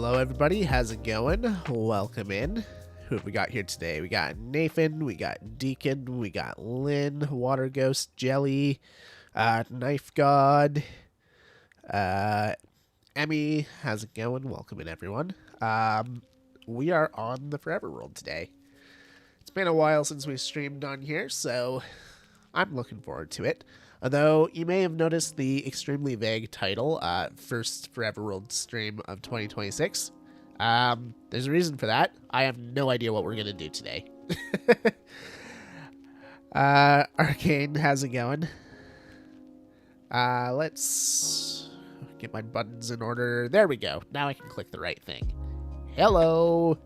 Hello everybody, how's it going? Welcome in. Who have we got here today? We got Nathan, we got Deacon, we got Lynn, Water Ghost, Jelly, Knife God, Emmy, how's it going? Welcome in everyone. We are on the Forever World today. It's been a while since we streamed on here, so I'm looking forward to it. Although you may have noticed the extremely vague title, First Forever World stream of 2026. There's a reason for that. I have no idea what we're going to do today. Arcane, how's it going? Let's get my buttons in order. There we go. Now I can click the right thing. Hello!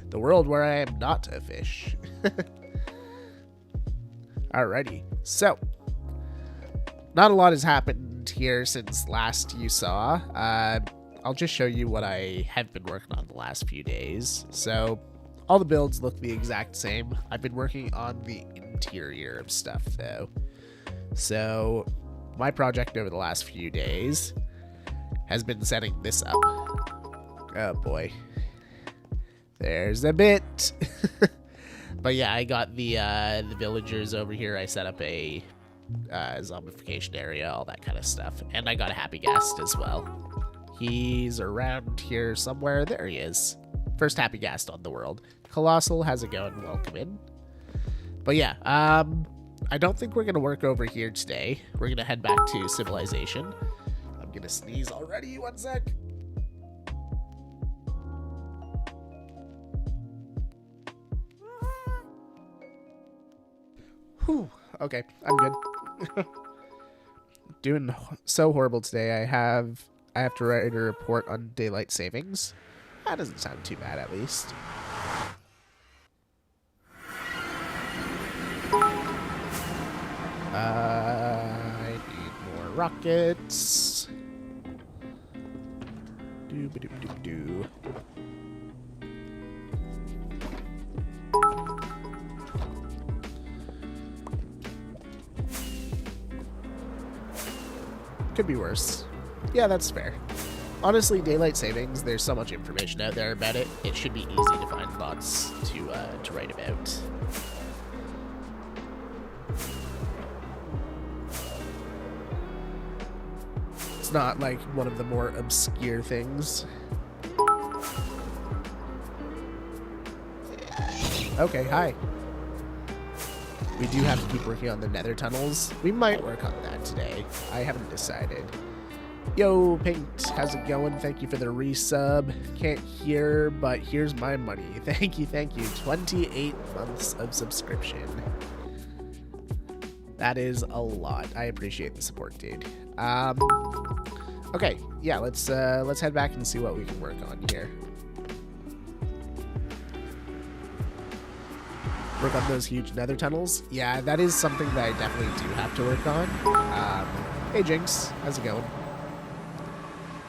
The world where I am not a fish. Alrighty, so not a lot has happened here since last you saw. I'll just show you what I have been working on the last few days. So all the builds look the exact same. I've been working on the interior of stuff though. So my project over the last few days has been setting this up. Oh boy. There's a bit. But yeah, I got the villagers over here. I set up a zombification area, all that kind of stuff. And I got a happy ghast as well. He's around here somewhere. There he is. First happy ghast on the world. Colossal, how's it going? Welcome in. But yeah, I don't think we're going to work over here today. We're going to head back to Civilization. I'm going to sneeze already. One sec. Whew. Okay, I'm good. Doing so horrible today. I have to write a report on daylight savings. That doesn't sound too bad, at least. I need more rockets. Doo-ba-doo-doo-doo. Could be worse. Yeah, that's fair. Honestly, daylight savings, there's so much information out there about it. It should be easy to find thoughts to write about. It's not like one of the more obscure things. Okay, hi. We do have to keep working on the nether tunnels. We might work on that today. I haven't decided. Yo, Paint, how's it going? Thank you for the resub. Can't hear, but here's my money. Thank you, thank you. 28 months of subscription. That is a lot. I appreciate the support, dude. Okay, yeah, let's head back and see what we can work on here. Work on those huge nether tunnels. Yeah, that is something that I definitely do have to work on. Hey Jinx, how's it going?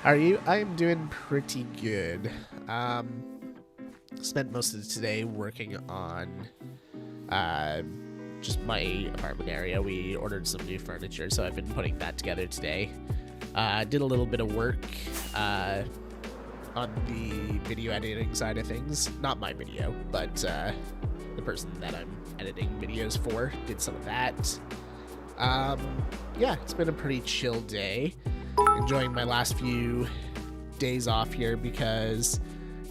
How are you? I am doing pretty good. Spent most of today working on just my apartment area. We ordered some new furniture, so I've been putting that together today. Did a little bit of work on the video editing side of things. Not my video, but the person that I'm editing videos for did some of that. Yeah, it's been a pretty chill day. Enjoying my last few days off here because,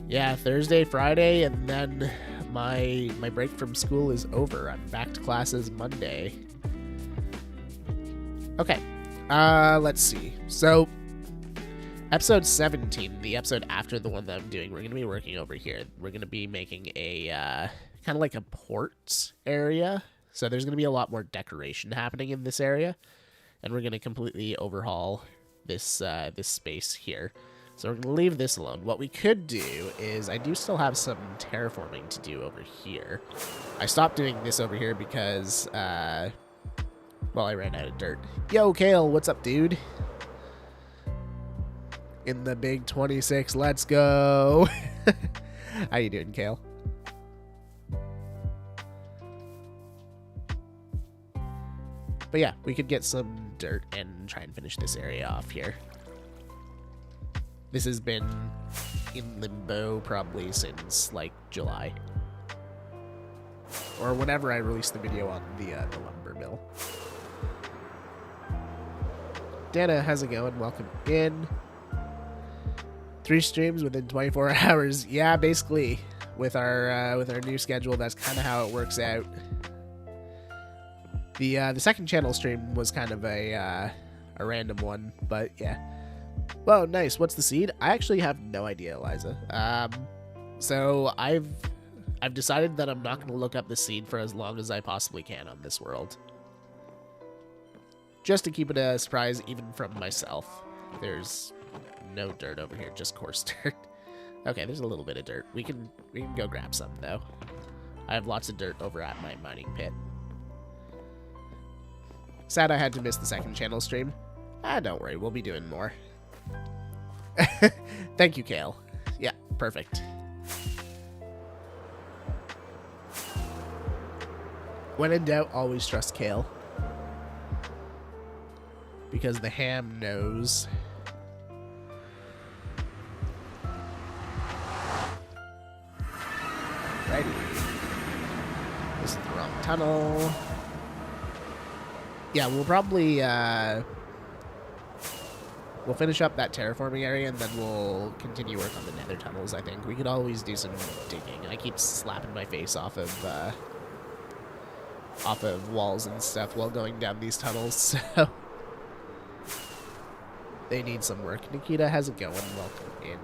yeah, Thursday, Friday, and then my break from school is over. I'm back to classes Monday. Okay, let's see. So, episode 17, the episode after the one that I'm doing, we're going to be working over here. We're going to be making a kind of like a port area. So there's going to be a lot more decoration happening in this area. And we're going to completely overhaul this this space here. So we're going to leave this alone. What we could do is, I do still have some terraforming to do over here. I stopped doing this over here because, well, I ran out of dirt. Yo, Kale, what's up, dude? In the big 26, let's go. How you doing, Kale? But yeah, we could get some dirt and try and finish this area off here. This has been in limbo probably since like July. Or whenever I released the video on the lumber mill. Dana, how's it going? Welcome in. 3 streams within 24 hours. Yeah, basically, with our new schedule, that's kind of how it works out. The second channel stream was kind of a random one, but yeah. Whoa, nice. What's the seed? I actually have no idea, Eliza. So I've decided that I'm not going to look up the seed for as long as I possibly can on this world. Just to keep it a surprise, even from myself. There's no dirt over here, just coarse dirt. Okay, there's a little bit of dirt. We can go grab some, though. I have lots of dirt over at my mining pit. Sad I had to miss the second channel stream. Don't worry, we'll be doing more. Thank you, Kale. Yeah, perfect. When in doubt, always trust Kale. Because the ham knows. Righty. This is the wrong tunnel. Yeah, we'll probably, we'll finish up that terraforming area, and then we'll continue work on the nether tunnels, I think. We could always do some digging. I keep slapping my face off of walls and stuff while going down these tunnels, so... They need some work. Nikita, how's it going? Welcome in.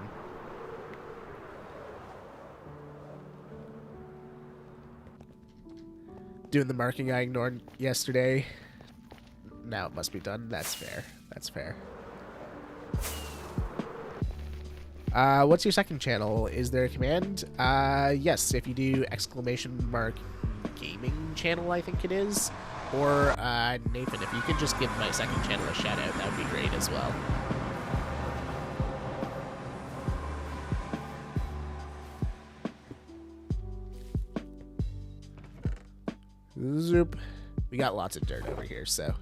Doing the marking I ignored yesterday. Now it must be done. That's fair. That's fair. What's your second channel? Is there a command? Yes, if you do !gaming channel, I think it is. Or, Nathan, if you could just give my second channel a shout out, that would be great as well. Zoop. We got lots of dirt over here, so.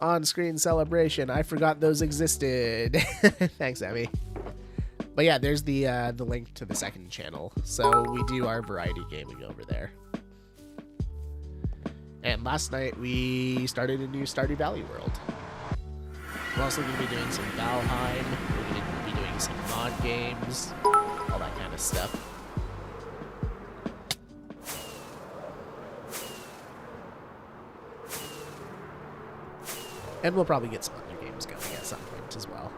On-screen celebration. I forgot those existed. Thanks, Emmy. But yeah, there's the link to the second channel. So we do our variety gaming over there. And last night we started a new Stardew Valley world. We're also going to be doing some Valheim. We're going to be doing some mod games. All that kind of stuff. And we'll probably get some other games going at some point as well.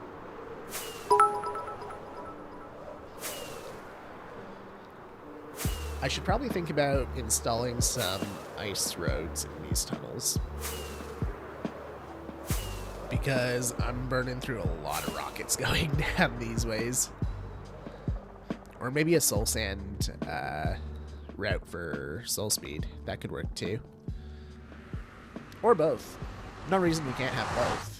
I should probably think about installing some ice roads in these tunnels. Because I'm burning through a lot of rockets going down these ways. Or maybe a soul sand route for soul speed. That could work too. Or both. No reason we can't have both.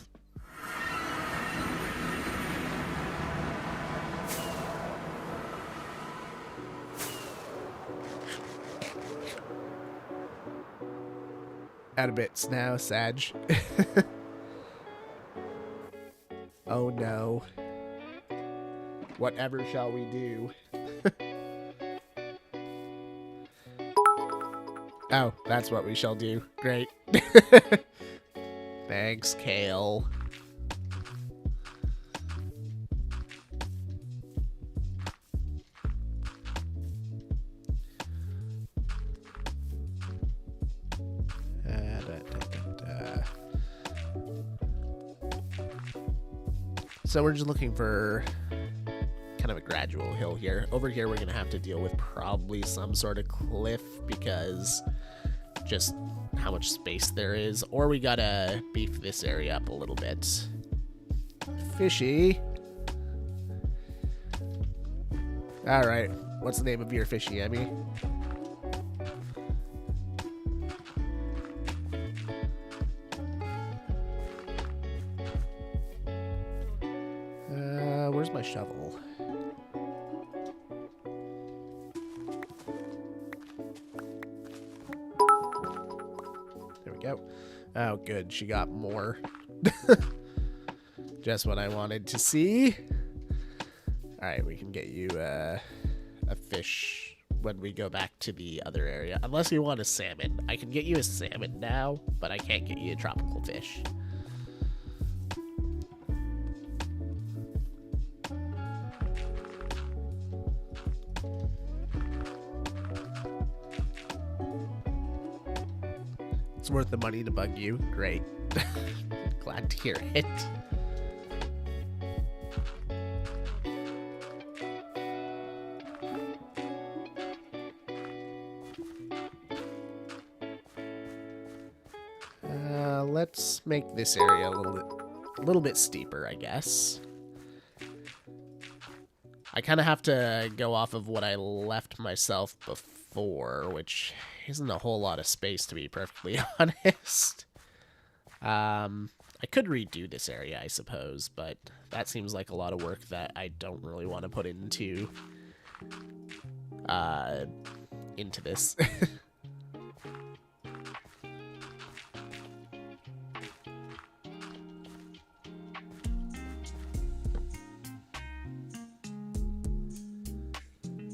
Out of bits now, Sag. Oh no. Whatever shall we do? Oh, that's what we shall do. Great. Thanks, Kale. So we're just looking for kind of a gradual hill here. Over here, we're going to have to deal with probably some sort of cliff because just how much space there is. Or we got to beef this area up a little bit. Fishy. All right. What's the name of your fishy, Emmy? Where's my shovel? There we go. Oh, good. She got more. Just what I wanted to see. Alright, we can get you a fish when we go back to the other area. Unless you want a salmon. I can get you a salmon now, but I can't get you a tropical fish. It's worth the money to bug you. Great. Glad to hear it. Let's make this area a little bit steeper, I guess. I kind of have to go off of what I left myself before, which isn't a whole lot of space, to be perfectly honest. I could redo this area, I suppose, but that seems like a lot of work that I don't really want to put into this.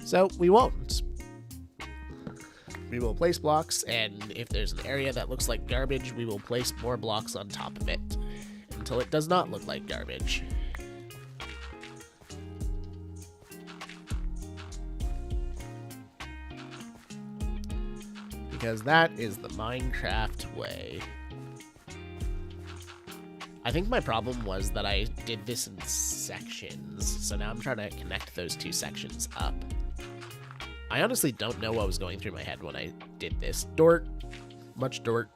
So we won't. We will place blocks, and if there's an area that looks like garbage, we will place more blocks on top of it until it does not look like garbage. Because that is the Minecraft way. I think my problem was that I did this in sections, so now I'm trying to connect those two sections up. I honestly don't know what was going through my head when I did this. Dort. Much dort.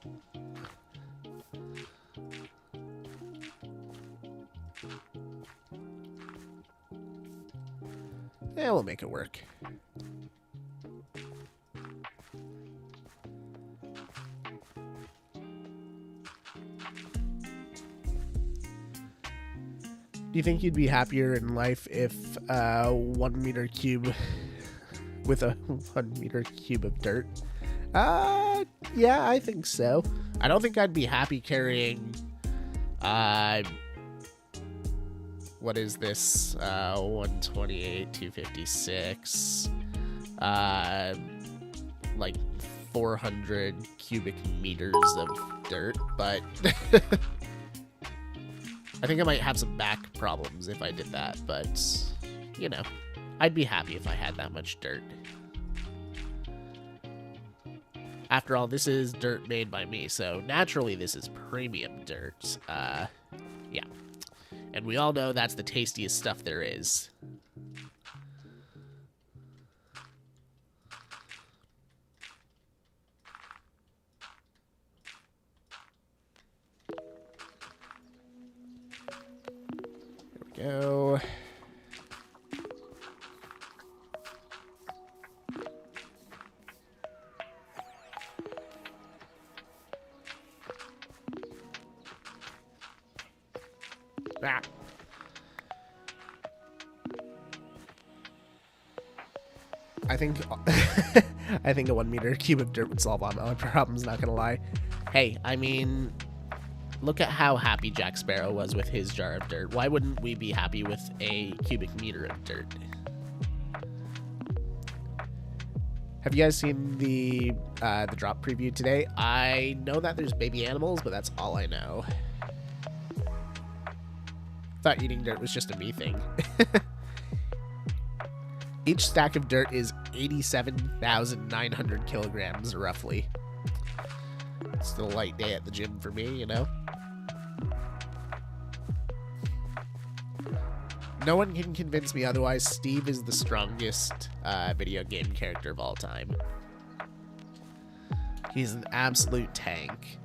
Yeah, we'll make it work. Do you think you'd be happier in life if 1 meter cube with a 1 meter cube of dirt? Yeah, I think so. I don't think I'd be happy carrying what is this? 128, 256, like 400 cubic meters of dirt, but I think I might have some back problems if I did that, but, you know, I'd be happy if I had that much dirt. After all, this is dirt made by me, so naturally this is premium dirt. Yeah. And we all know that's the tastiest stuff there is. There we go. Ah. I think I think a 1 meter cube of dirt would solve all my problems, not gonna lie. Hey, I mean, look at how happy Jack Sparrow was with his jar of dirt. Why wouldn't we be happy with a cubic meter of dirt? Have you guys seen the drop preview today? I know that there's baby animals, but that's all I know. Thought eating dirt was just a me thing. Each stack of dirt is 87,900 kilograms, roughly. It's still a light day at the gym for me, you know? No one can convince me otherwise. Steve is the strongest video game character of all time. He's an absolute tank.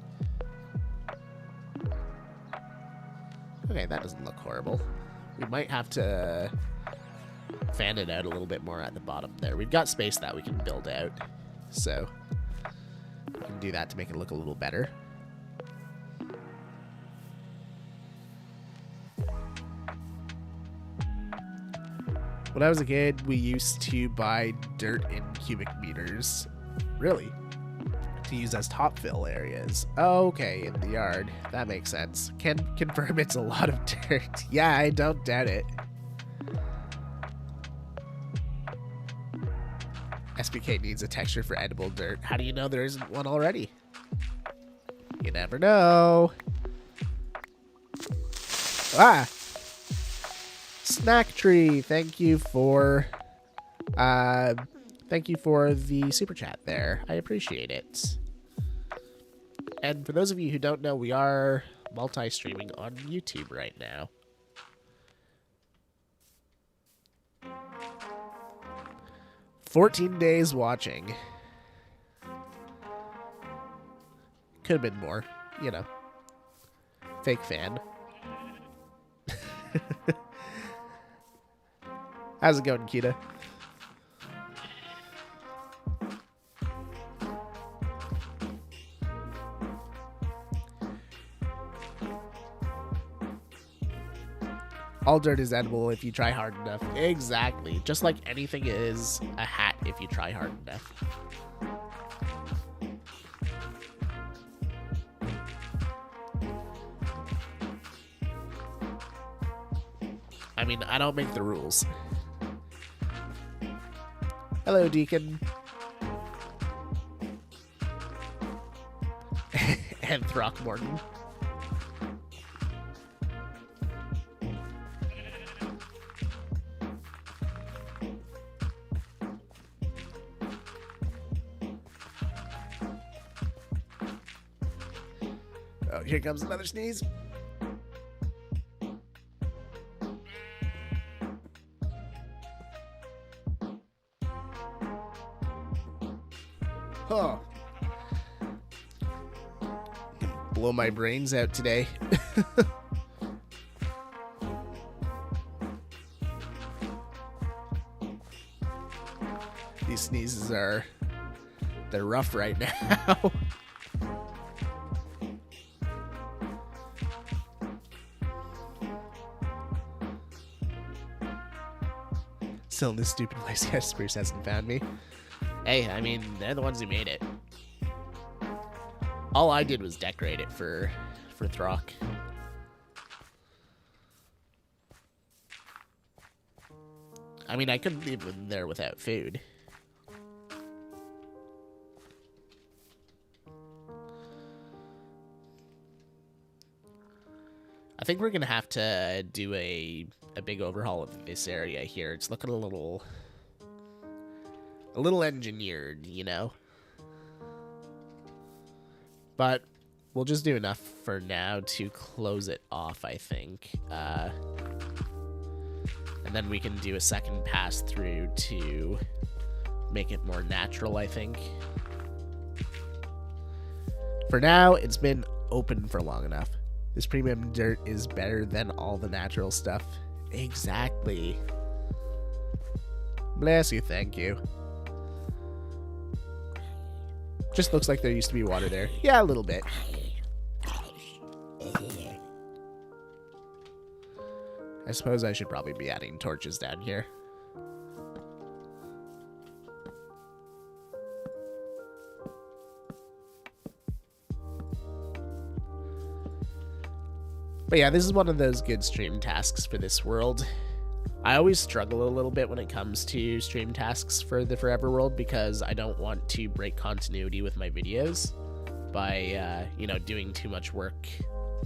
Okay, that doesn't look horrible. We might have to fan it out a little bit more at the bottom there. We've got space that we can build out, so we can do that to make it look a little better. When I was a kid, we used to buy dirt in cubic meters. Really? to use as top fill areas. Okay, in the yard. That makes sense. Can confirm it's a lot of dirt. Yeah, I don't doubt it. SBK needs a texture for edible dirt. How do you know there isn't one already? You never know. Ah! Snack Tree, thank you for the super chat there. I appreciate it. And for those of you who don't know, we are multi-streaming on YouTube right now. "14 days watching." Could have been more, you know. Fake fan. How's it going, Kita? All dirt is edible if you try hard enough. Exactly. Just like anything is a hat if you try hard enough. I mean, I don't make the rules. Hello, Deacon. And Throckmorton. Oh, here comes another sneeze. Huh. Blow my brains out today. These sneezes they're rough right now. Still in this stupid place. Yeah, Spruce hasn't found me. Hey, I mean, they're the ones who made it. All I did was decorate it for Throck. I mean, I couldn't leave them there without food. I think we're gonna have to do a big overhaul of this area here. It's looking a little engineered, you know? But we'll just do enough for now to close it off, I think. And then we can do a second pass through to make it more natural, I think. For now, it's been open for long enough. This premium dirt is better than all the natural stuff. Exactly. Bless you, thank you. Just looks like there used to be water there. Yeah, a little bit. I suppose I should probably be adding torches down here. But yeah, this is one of those good stream tasks for this world. I always struggle a little bit when it comes to stream tasks for the Forever World because I don't want to break continuity with my videos by, you know, doing too much work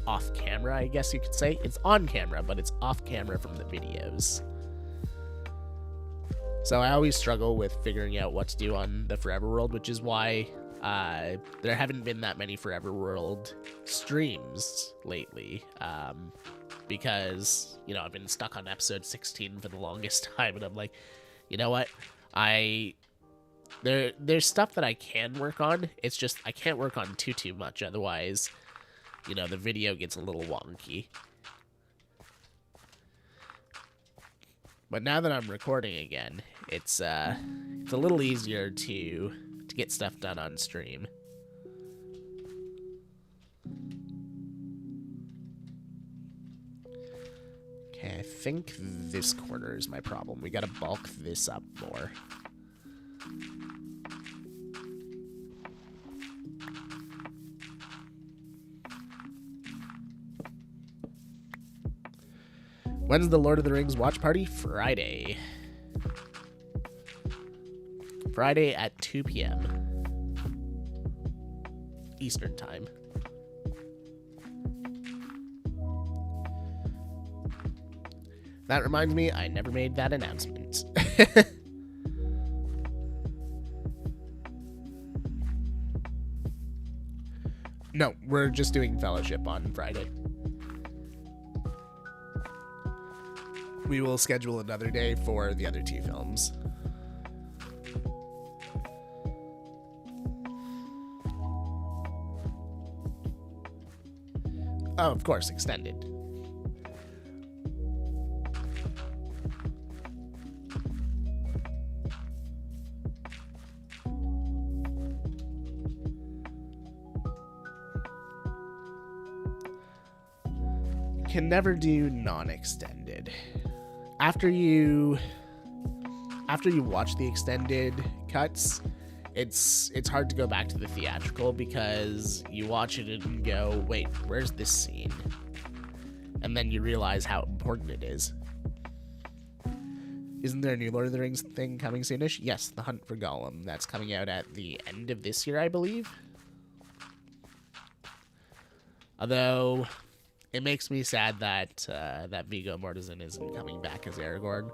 off camera, I guess you could say. It's on camera, but it's off camera from the videos. So I always struggle with figuring out what to do on the Forever World, which is why there haven't been that many Forever World streams lately. Because, you know, I've been stuck on episode 16 for the longest time, and I'm like, you know what? There's stuff that I can work on. It's just I can't work on too much, otherwise, you know, the video gets a little wonky. But now that I'm recording again, it's a little easier to get stuff done on stream. Okay, I think this corner is my problem. We gotta bulk this up more. When's the Lord of the Rings watch party? Friday. Friday at 2 p.m. Eastern Time. That reminds me, I never made that announcement. No, we're just doing Fellowship on Friday. We will schedule another day for the other two films. Oh, of course, extended. Can never do non-extended. After you watch the extended cuts, it's hard to go back to the theatrical because you watch it and go, wait, where's this scene? And then you realize how important it is. Isn't there a new Lord of the Rings thing coming soonish? Yes, The Hunt for Gollum. That's coming out at the end of this year, I believe. Although it makes me sad that that Viggo Mortensen isn't coming back as Aragorn.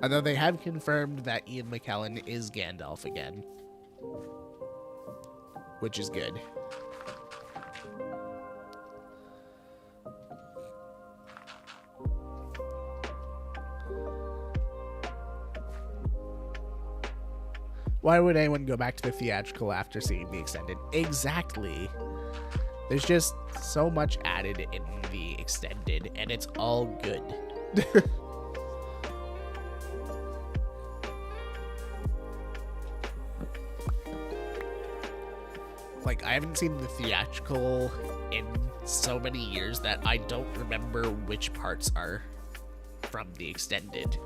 Although they have confirmed that Ian McKellen is Gandalf again, which is good. Why would anyone go back to the theatrical after seeing the extended? Exactly. There's just so much added in the extended, and it's all good. Like, I haven't seen the theatrical in so many years that I don't remember which parts are from the extended.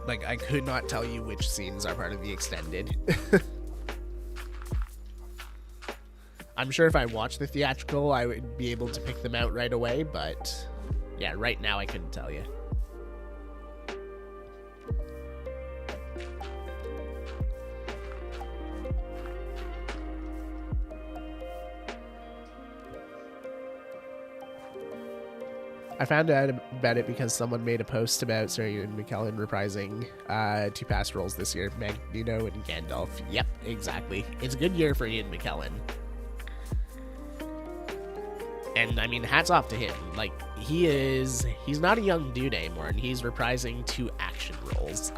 Like, I could not tell you which scenes are part of the extended. I'm sure if I watched the theatrical, I would be able to pick them out right away, but yeah, right now I couldn't tell you. I found out about it because someone made a post about Sir Ian McKellen reprising two past roles this year, Magneto and Gandalf. Yep, exactly. It's a good year for Ian McKellen. And, I mean, hats off to him. Like, he's not a young dude anymore, and he's reprising two action roles.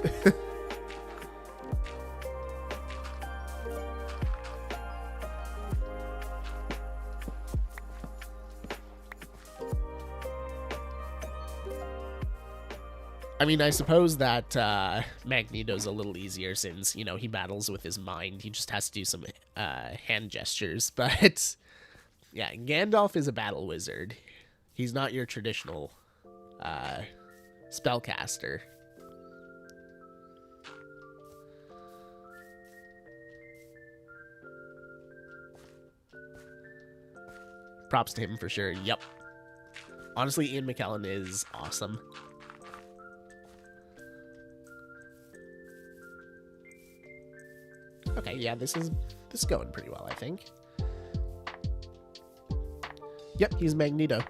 I mean, I suppose that Magneto's a little easier since, you know, he battles with his mind. He just has to do some hand gestures. But, yeah, Gandalf is a battle wizard. He's not your traditional spellcaster. Props to him for sure. Yep. Honestly, Ian McKellen is awesome. Okay, yeah, this is going pretty well, I think. Yep, he's Magneto.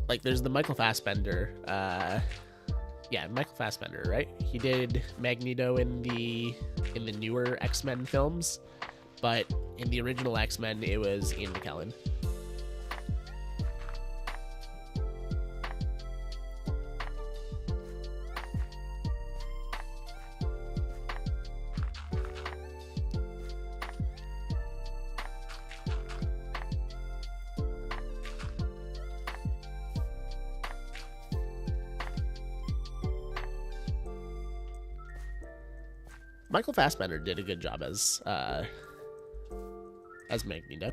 Like, there's the Michael Fassbender. Yeah, Michael Fassbender, right? He did Magneto in the newer X-Men films, but in the original X-Men, it was Ian McKellen. Michael Fassbender did a good job as Magneto.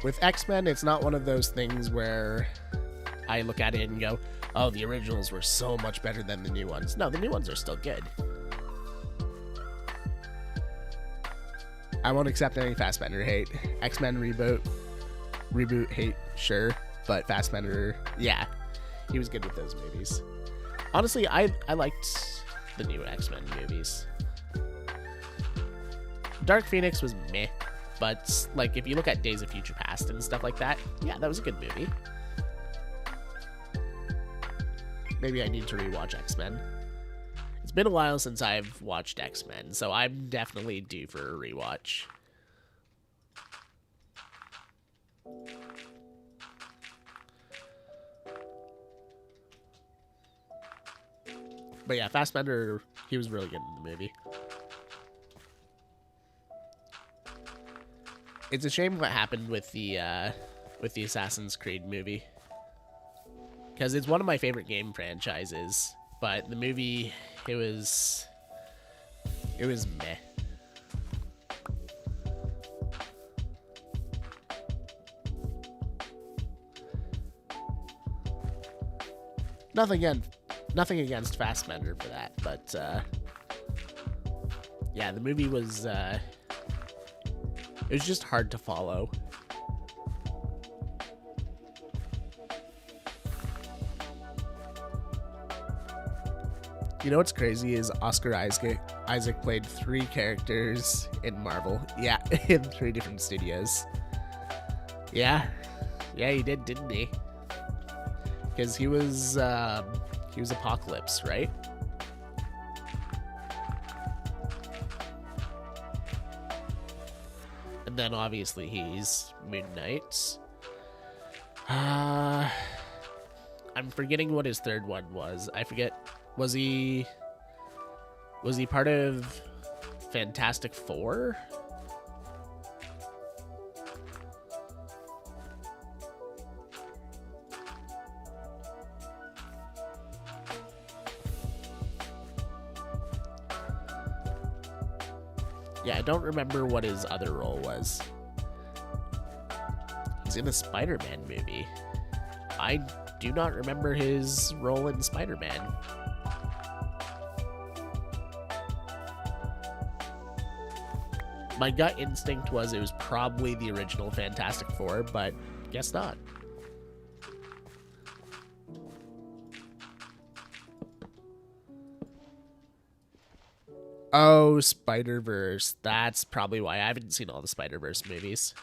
With X-Men, it's not one of those things where I look at it and go, oh, the originals were so much better than the new ones. No, the new ones are still good. I won't accept any Fassbender hate. X-Men reboot hate, sure, but Fassbender, yeah, he was good with those movies. Honestly, I liked the new X-Men movies. Dark Phoenix was meh, but like if you look at Days of Future Past and stuff like that, yeah, that was a good movie. Maybe I need to rewatch X-Men. It's been a while since I've watched X-Men, so I'm definitely due for a rewatch. But yeah, Fassbender, he was really good in the movie. It's a shame what happened with the Assassin's Creed movie, because it's one of my favorite game franchises. But the movie, it was meh. Nothing against Fassbender for that, but yeah, the movie was it was just hard to follow. You know what's crazy is Oscar Isaac played 3 characters in Marvel. Yeah, in 3 different studios. Yeah, he did, didn't he? Because he was Apocalypse, right? And then obviously he's Moon Knight. I'm forgetting what his third one was. I forget. Was he part of Fantastic Four? Yeah, I don't remember what his other role was. He's in a Spider-Man movie. I do not remember his role in Spider-Man. My gut instinct was it was probably the original Fantastic Four, but guess not. Oh, Spider-Verse. That's probably why I haven't seen all the Spider-Verse movies.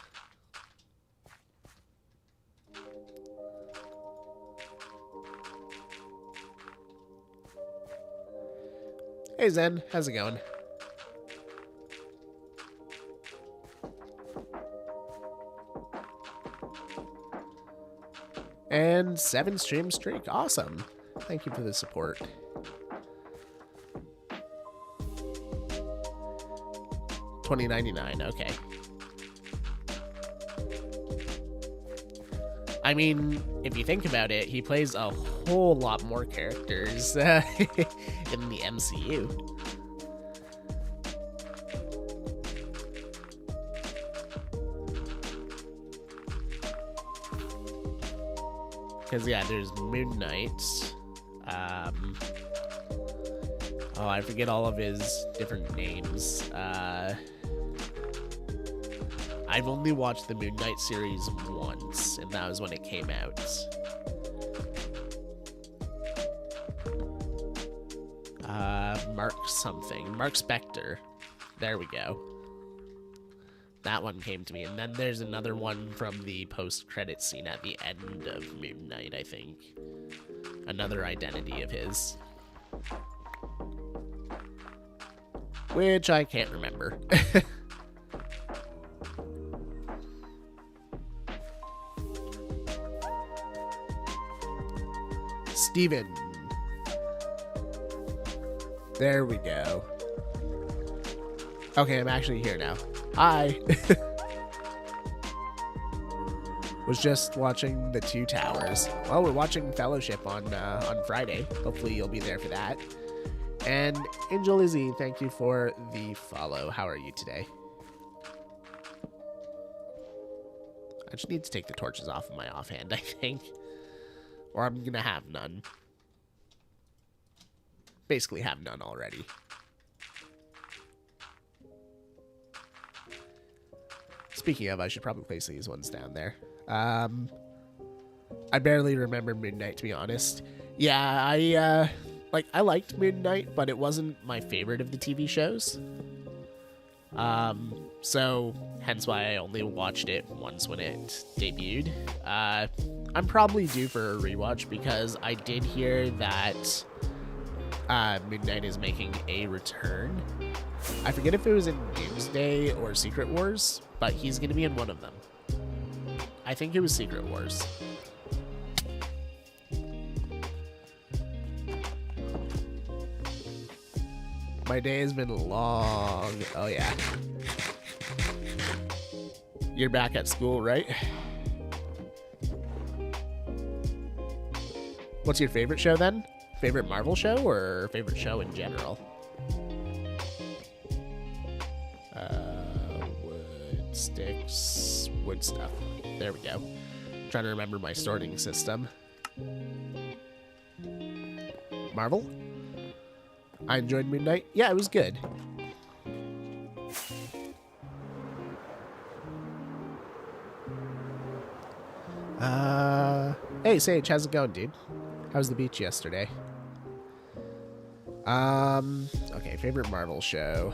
Hey Zen, how's it going? And 7 stream streak. Awesome. Thank you for the support. $20.99. Okay. I mean, if you think about it, he plays a whole lot more characters in the MCU. Because, yeah, there's Moon Knight. Oh, I forget all of his different names. I've only watched the Moon Knight series once, and that was when it came out. Mark something. Mark Spector. There we go. That one came to me. And then there's another one from the post-credit scene at the end of Moon Knight, I think. Another identity of his. Which I can't remember. Steven. There we go. Okay, I'm actually here now. Hi. Was just watching The Two Towers. Well, we're watching Fellowship on Friday. Hopefully you'll be there for that. And Angel Izzy, thank you for the follow. How are you today? I just need to take the torches off of my offhand, I think. Or I'm gonna have none. Basically have none already. Speaking of, I should probably place these ones down there. I barely remember Moon Knight, to be honest. Yeah, I liked Moon Knight, but it wasn't my favorite of the TV shows. So hence why I only watched it once when it debuted. I'm probably due for a rewatch because I did hear that Moon Knight is making a return. I forget if it was in Doomsday or Secret Wars, but he's going to be in one of them. I think it was Secret Wars. My day has been long. Oh, yeah. You're back at school, right? What's your favorite show, then? Favorite Marvel show or favorite show in general? Wood, sticks, wood stuff. There we go. Trying to remember my sorting system. Marvel? I enjoyed Moon Knight. Yeah, it was good. Hey, Sage, how's it going, dude? How was the beach yesterday? Okay, favorite Marvel show.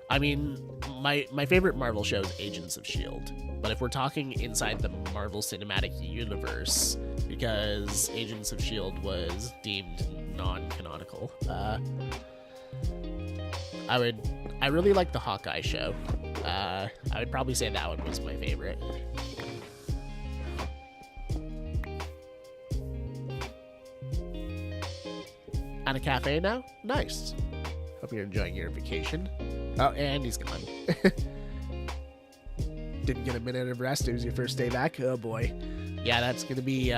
I mean, my favorite Marvel show is Agents of S.H.I.E.L.D. But if we're talking inside the Marvel Cinematic Universe, because Agents of S.H.I.E.L.D. was deemed non-canonical, I really like the Hawkeye show. I would probably say that one was my favorite. At a cafe now? Nice. Hope you're enjoying your vacation. Oh, and he's gone. Didn't get a minute of rest. It was your first day back. Oh boy. Yeah, that's gonna be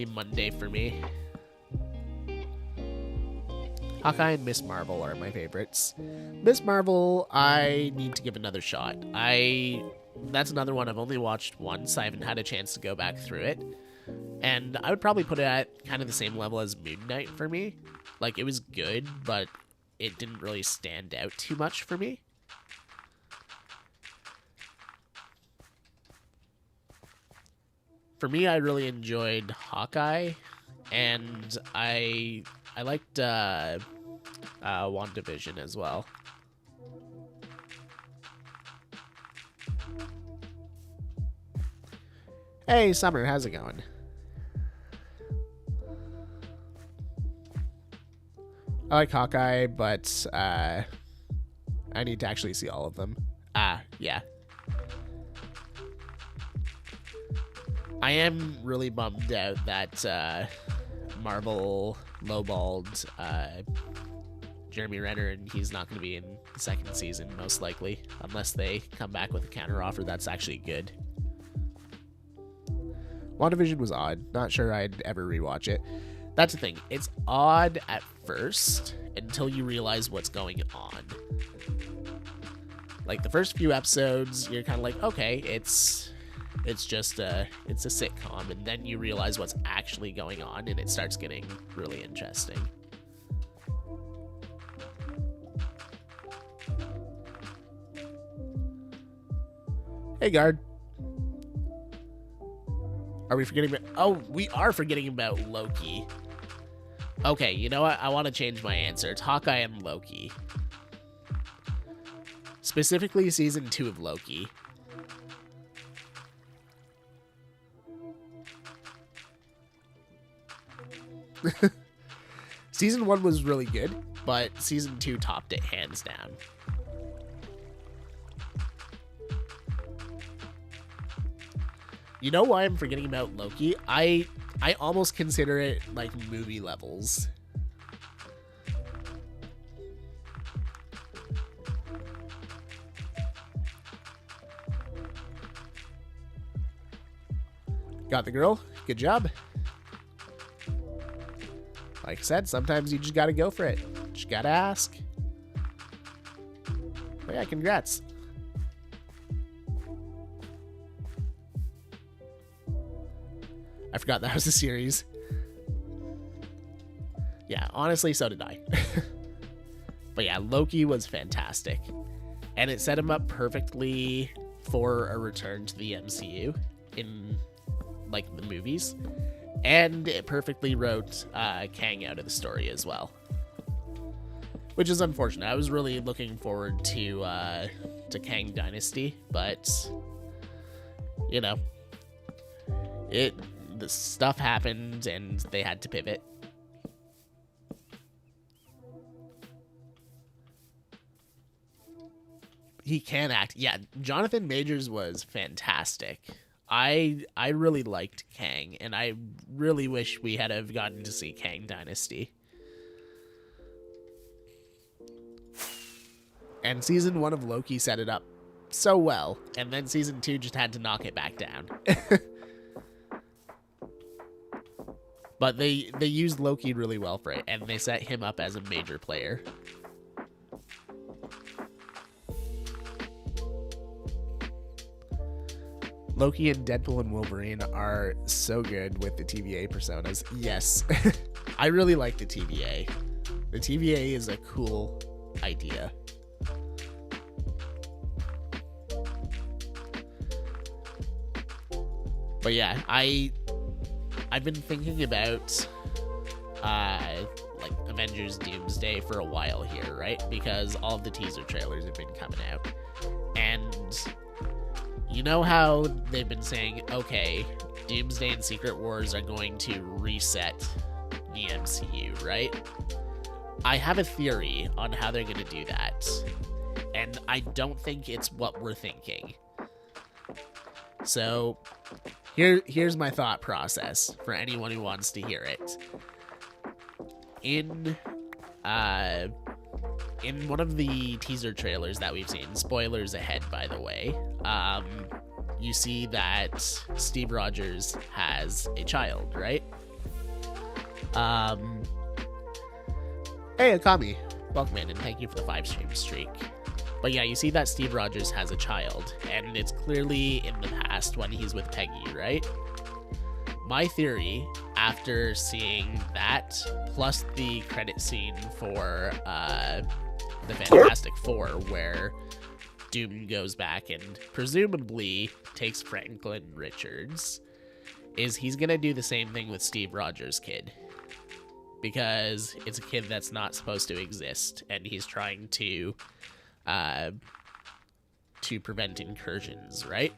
Monday for me. Hawkeye and Miss Marvel are my favorites. Miss Marvel, I need to give another shot. That's another one I've only watched once. I haven't had a chance to go back through it. And I would probably put it at kind of the same level as Moon Knight for me. Like, it was good, but it didn't really stand out too much for me. For me, I really enjoyed Hawkeye, and I liked WandaVision as well. Hey, Summer, how's it going? I like Hawkeye, but I need to actually see all of them. Yeah. I am really bummed out that Marvel lowballed Jeremy Renner, and he's not going to be in the second season, most likely, unless they come back with a counteroffer that's actually good. WandaVision was odd. Not sure I'd ever rewatch it. That's the thing. It's odd at first until you realize what's going on. Like, the first few episodes, you're kind of like, okay, it's just a sitcom, and then you realize what's actually going on, and it starts getting really interesting. Hey, guard. Are we forgetting about... Oh, we are forgetting about Loki. Okay, you know what? I want to change my answer. It's Hawkeye and Loki. Specifically, Season 2 of Loki. Season 1 was really good, but Season 2 topped it hands down. You know why I'm forgetting about Loki? I almost consider it like movie levels. Got the girl. Good job. Like I said, sometimes you just gotta go for it. Just gotta ask. But yeah, congrats. I forgot that was a series. Yeah, honestly, so did I. But yeah, Loki was fantastic. And it set him up perfectly for a return to the MCU in, like, the movies. And it perfectly wrote Kang out of the story as well. Which is unfortunate. I was really looking forward to Kang Dynasty, but, you know, the stuff happened and they had to pivot. He can act. Yeah, Jonathan Majors was fantastic. I really liked Kang, and I really wish we had have gotten to see Kang Dynasty. And season 1 of Loki set it up so well, and then season 2 just had to knock it back down. But they used Loki really well for it, and they set him up as a major player. Loki and Deadpool and Wolverine are so good with the TVA personas. Yes, I really like the TVA. The TVA is a cool idea. But yeah, I've been thinking about like Avengers Doomsday for a while here, right? Because all of the teaser trailers have been coming out. And you know how they've been saying, okay, Doomsday and Secret Wars are going to reset the MCU, right? I have a theory on how they're going to do that. And I don't think it's what we're thinking. So here's my thought process for anyone who wants to hear it. In one of the teaser trailers that we've seen, spoilers ahead, by the way, you see that Steve Rogers has a child, right? Hey, Akami, welcome in, and thank you for the 5-stream streak. But yeah, you see that Steve Rogers has a child, and it's clearly in the past when he's with Peggy, right? My theory, after seeing that, plus the credit scene for the Fantastic Four, where Doom goes back and presumably takes Franklin Richards, is he's gonna do the same thing with Steve Rogers' kid. Because it's a kid that's not supposed to exist, and he's trying to prevent incursions, right?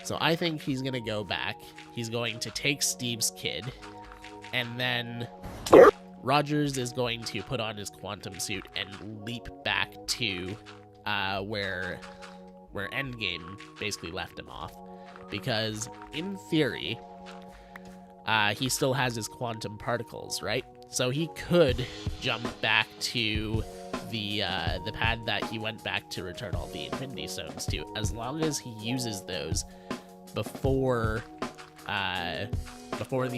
So I think he's gonna go back. He's going to take Steve's kid, and then Rogers is going to put on his quantum suit and leap back to where Endgame basically left him off. Because in theory, he still has his quantum particles, right? So he could jump back to the pad that he went back to return all the Infinity Stones to, as long as he uses those before the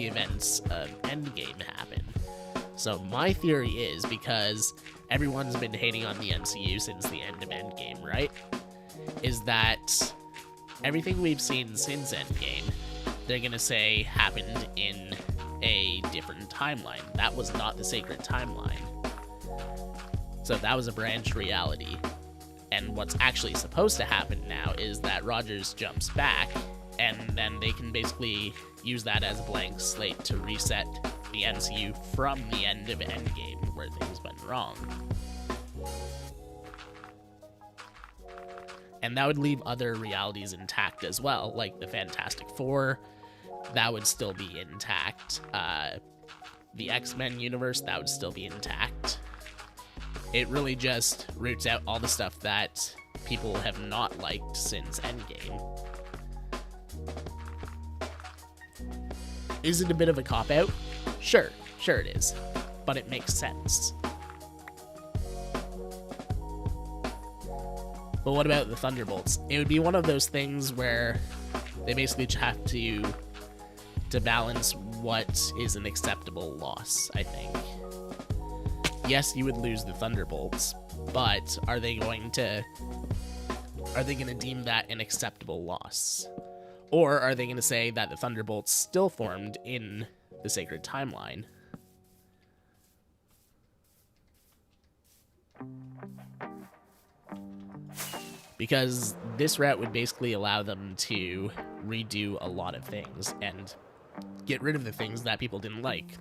events of Endgame happen. So my theory is, because everyone's been hating on the MCU since the end of Endgame, right? Is that everything we've seen since Endgame, they're gonna say happened in a different timeline. That was not the sacred timeline. So that was a branch reality. And what's actually supposed to happen now is that Rogers jumps back, and then they can basically use that as a blank slate to reset the MCU from the end of Endgame, where things went wrong. And that would leave other realities intact as well, like the Fantastic Four. That would still be intact. The X-Men universe, that would still be intact. It really just roots out all the stuff that people have not liked since Endgame. Is it a bit of a cop-out? Sure it is. But it makes sense. But what about the Thunderbolts? It would be one of those things where they basically just have to balance what is an acceptable loss, I think. Yes, you would lose the Thunderbolts, but are they going to deem that an acceptable loss? Or are they going to say that the Thunderbolts still formed in the Sacred Timeline? Because this route would basically allow them to redo a lot of things and get rid of the things that people didn't like,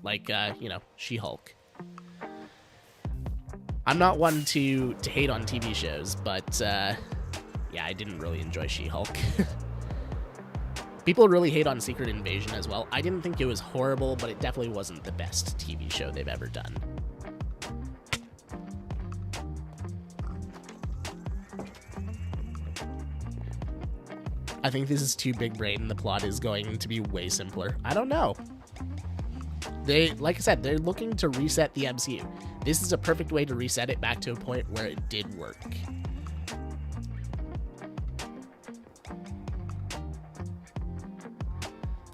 you know, She-Hulk. I'm not one to hate on TV shows, but, yeah, I didn't really enjoy She-Hulk. People really hate on Secret Invasion as well. I didn't think it was horrible, but it definitely wasn't the best TV show they've ever done. I think this is too big brain. The plot is going to be way simpler. I don't know. Like I said, they're looking to reset the MCU. This is a perfect way to reset it back to a point where it did work.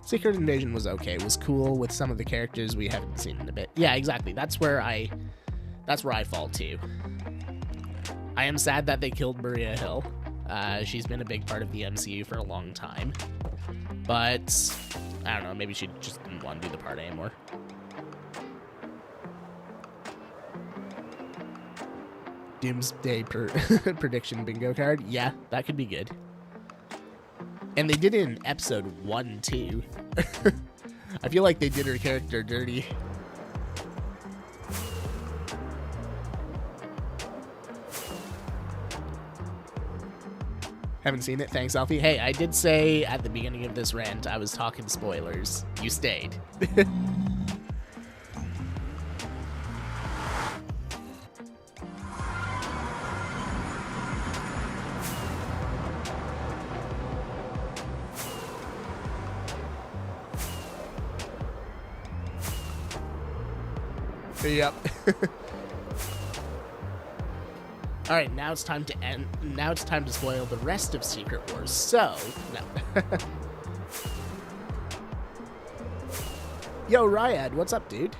Secret Invasion was okay. It was cool with some of the characters we haven't seen in a bit. Yeah, exactly. That's where I fall too. I am sad that they killed Maria Hill. She's been a big part of the MCU for a long time. But, I don't know, maybe she just didn't want to do the part anymore. Doomsday prediction bingo card. Yeah, that could be good. And they did it in episode 1, too. I feel like they did her character dirty. Haven't seen it. Thanks, Alfie. Hey, I did say at the beginning of this rant I was talking spoilers. You stayed. Yep. All right, now it's time to end. Now it's time to spoil the rest of Secret Wars. So, no. Yo, Ryad, what's up, dude?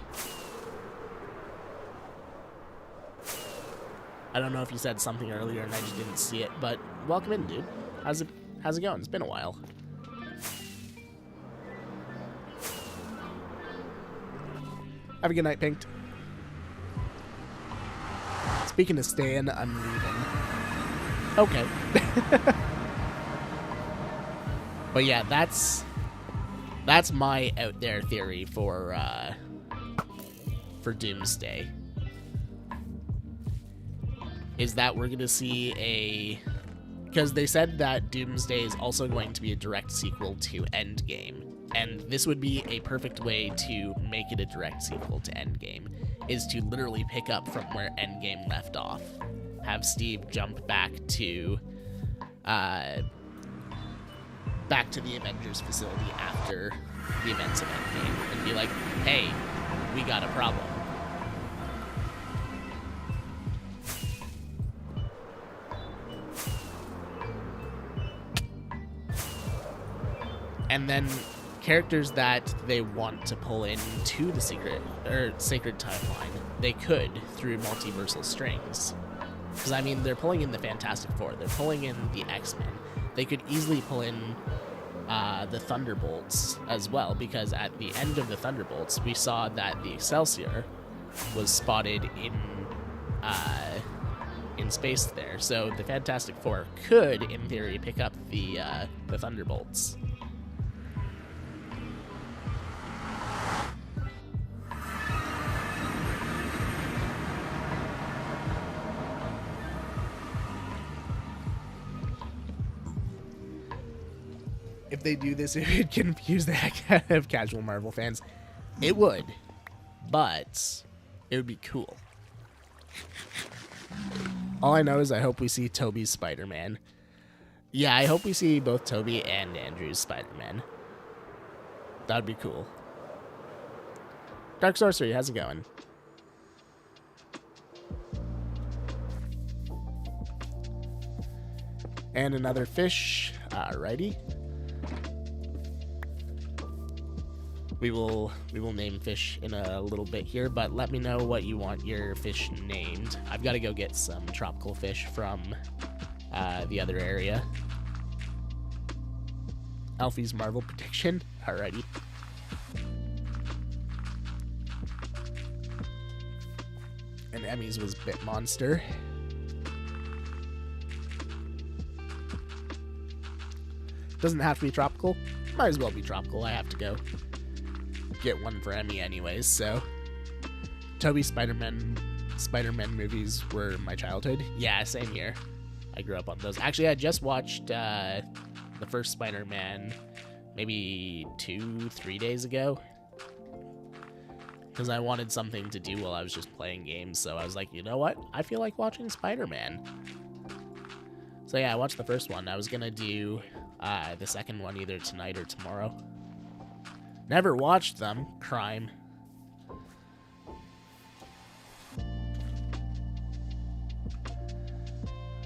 I don't know if you said something earlier and I just didn't see it, but welcome in, dude. How's it going? It's been a while. Have a good night, Pinked. Speaking of staying, I'm leaving. Okay. But yeah, that's my out there theory for Doomsday. Is that we're gonna see because they said that Doomsday is also going to be a direct sequel to Endgame. And this would be a perfect way to make it a direct sequel to Endgame, is to literally pick up from where Endgame left off. Have Steve jump back to the Avengers facility after the events of Endgame and be like, hey, we got a problem. And then characters that they want to pull into the Sacred Timeline, they could through multiversal strings. Because, I mean, they're pulling in the Fantastic Four. They're pulling in the X-Men. They could easily pull in the Thunderbolts as well, because at the end of the Thunderbolts, we saw that the Excelsior was spotted in space there. So the Fantastic Four could, in theory, pick up the Thunderbolts. If they do this, it would confuse the heck out of casual Marvel fans. It would, but it would be cool. All I know is I hope we see Tobey's Spider-Man. Yeah, I hope we see both Tobey and Andrew's Spider-Man. That'd be cool. Dark Sorcery, how's it going? And another fish. Alrighty. We will name fish in a little bit here, but let me know what you want your fish named. I've got to go get some tropical fish from the other area. Alfie's Marvel prediction. Alrighty. And Emmy's was Bit Monster. Doesn't have to be tropical. Might as well be tropical. I have to go get one for Emmy anyways, so. Tobey Spider-Man movies were my childhood. Yeah, same here. I grew up on those. Actually, I just watched the first Spider-Man maybe 2-3 days ago. Because I wanted something to do while I was just playing games, so I was like, you know what? I feel like watching Spider-Man. So yeah, I watched the first one. I was gonna do the second one either tonight or tomorrow. Never watched them. Crime.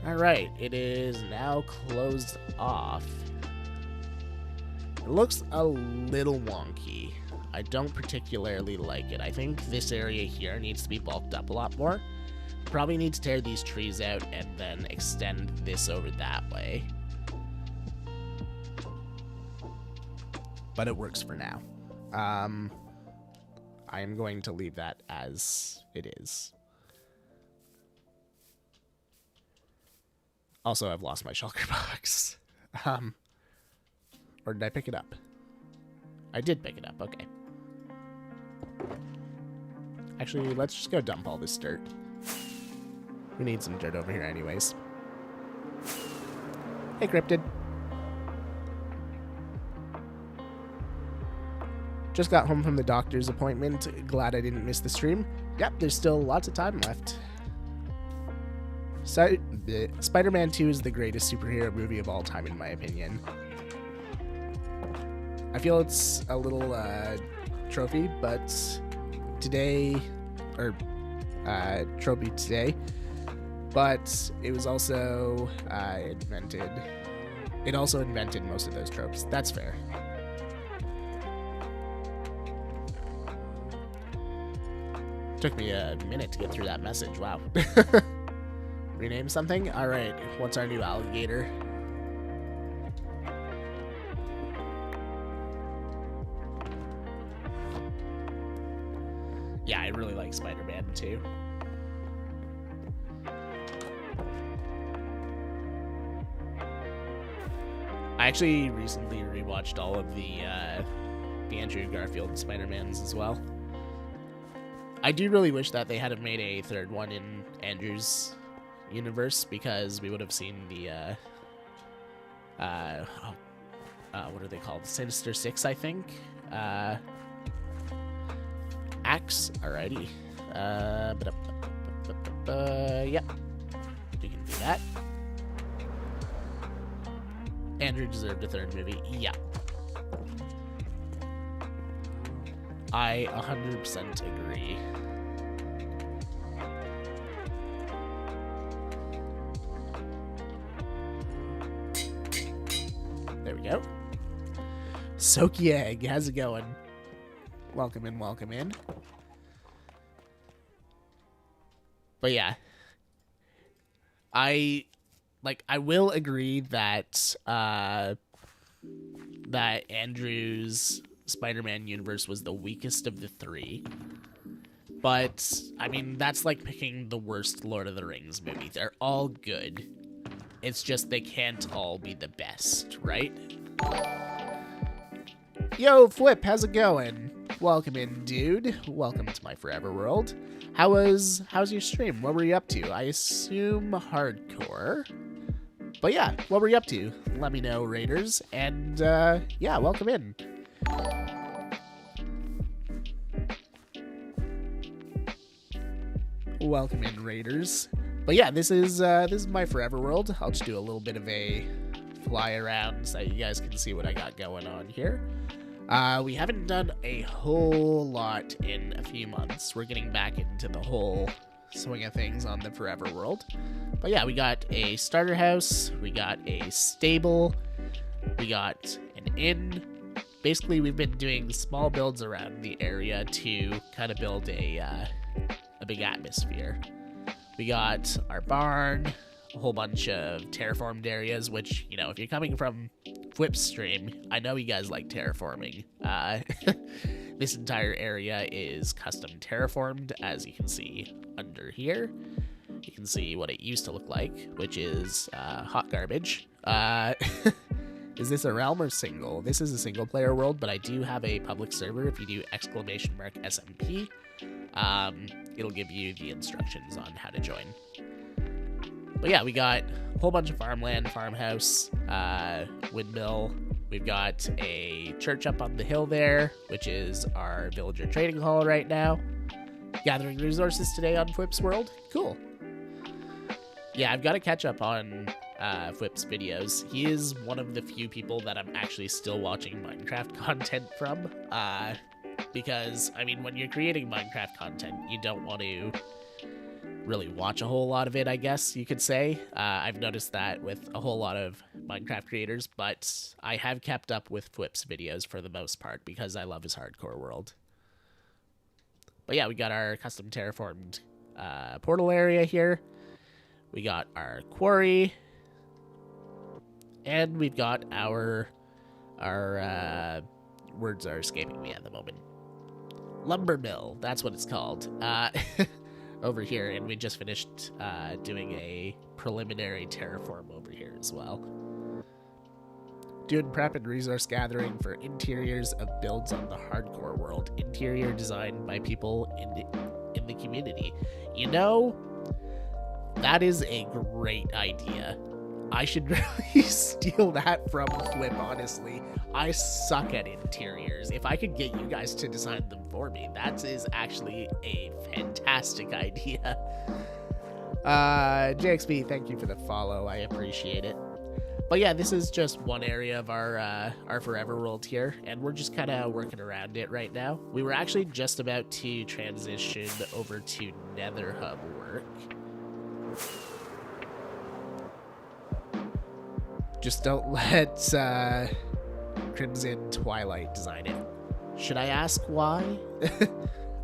Alright, it is now closed off. It looks a little wonky. I don't particularly like it. I think this area here needs to be bulked up a lot more. Probably need to tear these trees out and then extend this over that way. But it works for now. I am going to leave that as it is. Also, I've lost my shulker box. Or did I pick it up? I did pick it up, okay. Actually, let's just go dump all this dirt. We need some dirt over here anyways. Hey, Cryptid. Just got home from the doctor's appointment. Glad I didn't miss the stream. Yep, there's still lots of time left. So, Spider-Man 2 is the greatest superhero movie of all time, in my opinion. I feel it's a little trophy, but today, or trophy today, but it was also invented. It also invented most of those tropes. That's fair. Took me a minute to get through that message. Wow. Rename something? Alright, what's our new alligator? Yeah, I really like Spider-Man too. I actually recently rewatched all of the Andrew Garfield Spider-Mans as well. I do really wish that they hadn't made a third one in Andrew's universe, because we would have seen the what are they called? Sinister Six, I think. Axe. Alrighty. Yep. We can do that. Andrew deserved a third movie. Yeah. I 100% agree. There we go. Soaky Egg, how's it going? Welcome in, welcome in. But yeah. I will agree that that Andrew's Spider-Man universe was the weakest of the three. But, I mean, that's like picking the worst Lord of the Rings movie. They're all good. It's just they can't all be the best, right? Yo, Flip, how's it going? Welcome in, dude. Welcome to my forever world. How's your stream? What were you up to? I assume hardcore. But yeah, what were you up to? Let me know, Raiders. And, yeah, welcome in. Welcome in, Raiders. But yeah, this is my forever world. I'll just do a little bit of a fly around so you guys can see what I got going on here. We haven't done a whole lot in a few months. We're getting back into the whole swing of things on the forever world. But yeah, we got a starter house, we got a stable, we got an inn. Basically, we've been doing small builds around the area to kind of build a big atmosphere. We got our barn, a whole bunch of terraformed areas, which, you know, if you're coming from Flip stream. I know you guys like terraforming. This entire area is custom terraformed, as you can see under here. You can see what it used to look like, which is hot garbage. Is this a realm or single? This is a single player world, but I do have a public server. If you do !SMP, it'll give you the instructions on how to join. But yeah, we got a whole bunch of farmland, farmhouse, windmill. We've got a church up on the hill there, which is our villager trading hall right now. Gathering resources today on Flip's World. Cool. Yeah, I've got to catch up on Flip's videos. He is one of the few people that I'm actually still watching Minecraft content from. Because, I mean, when you're creating Minecraft content, you don't want to really watch a whole lot of it, I guess you could say. I've noticed that with a whole lot of Minecraft creators, but I have kept up with Flip's videos for the most part because I love his hardcore world. But yeah, we got our custom terraformed portal area here. We got our quarry. And we've got our words are escaping me at the moment. Lumber mill, that's what it's called. Over here, and we just finished doing a preliminary terraform over here as well. Doing prep and resource gathering for interiors of builds on the hardcore world. Interior design by people in the community. You know, that is a great idea. I should really steal that from Flip, honestly. I suck at interiors. If I could get you guys to design them for me, that is actually a fantastic idea. JXB, thank you for the follow. I appreciate it. But yeah, this is just one area of our forever world here, and we're just kind of working around it right now. We were actually just about to transition over to Nether Hub work. Just don't let Crimson Twilight design it. Should I ask why?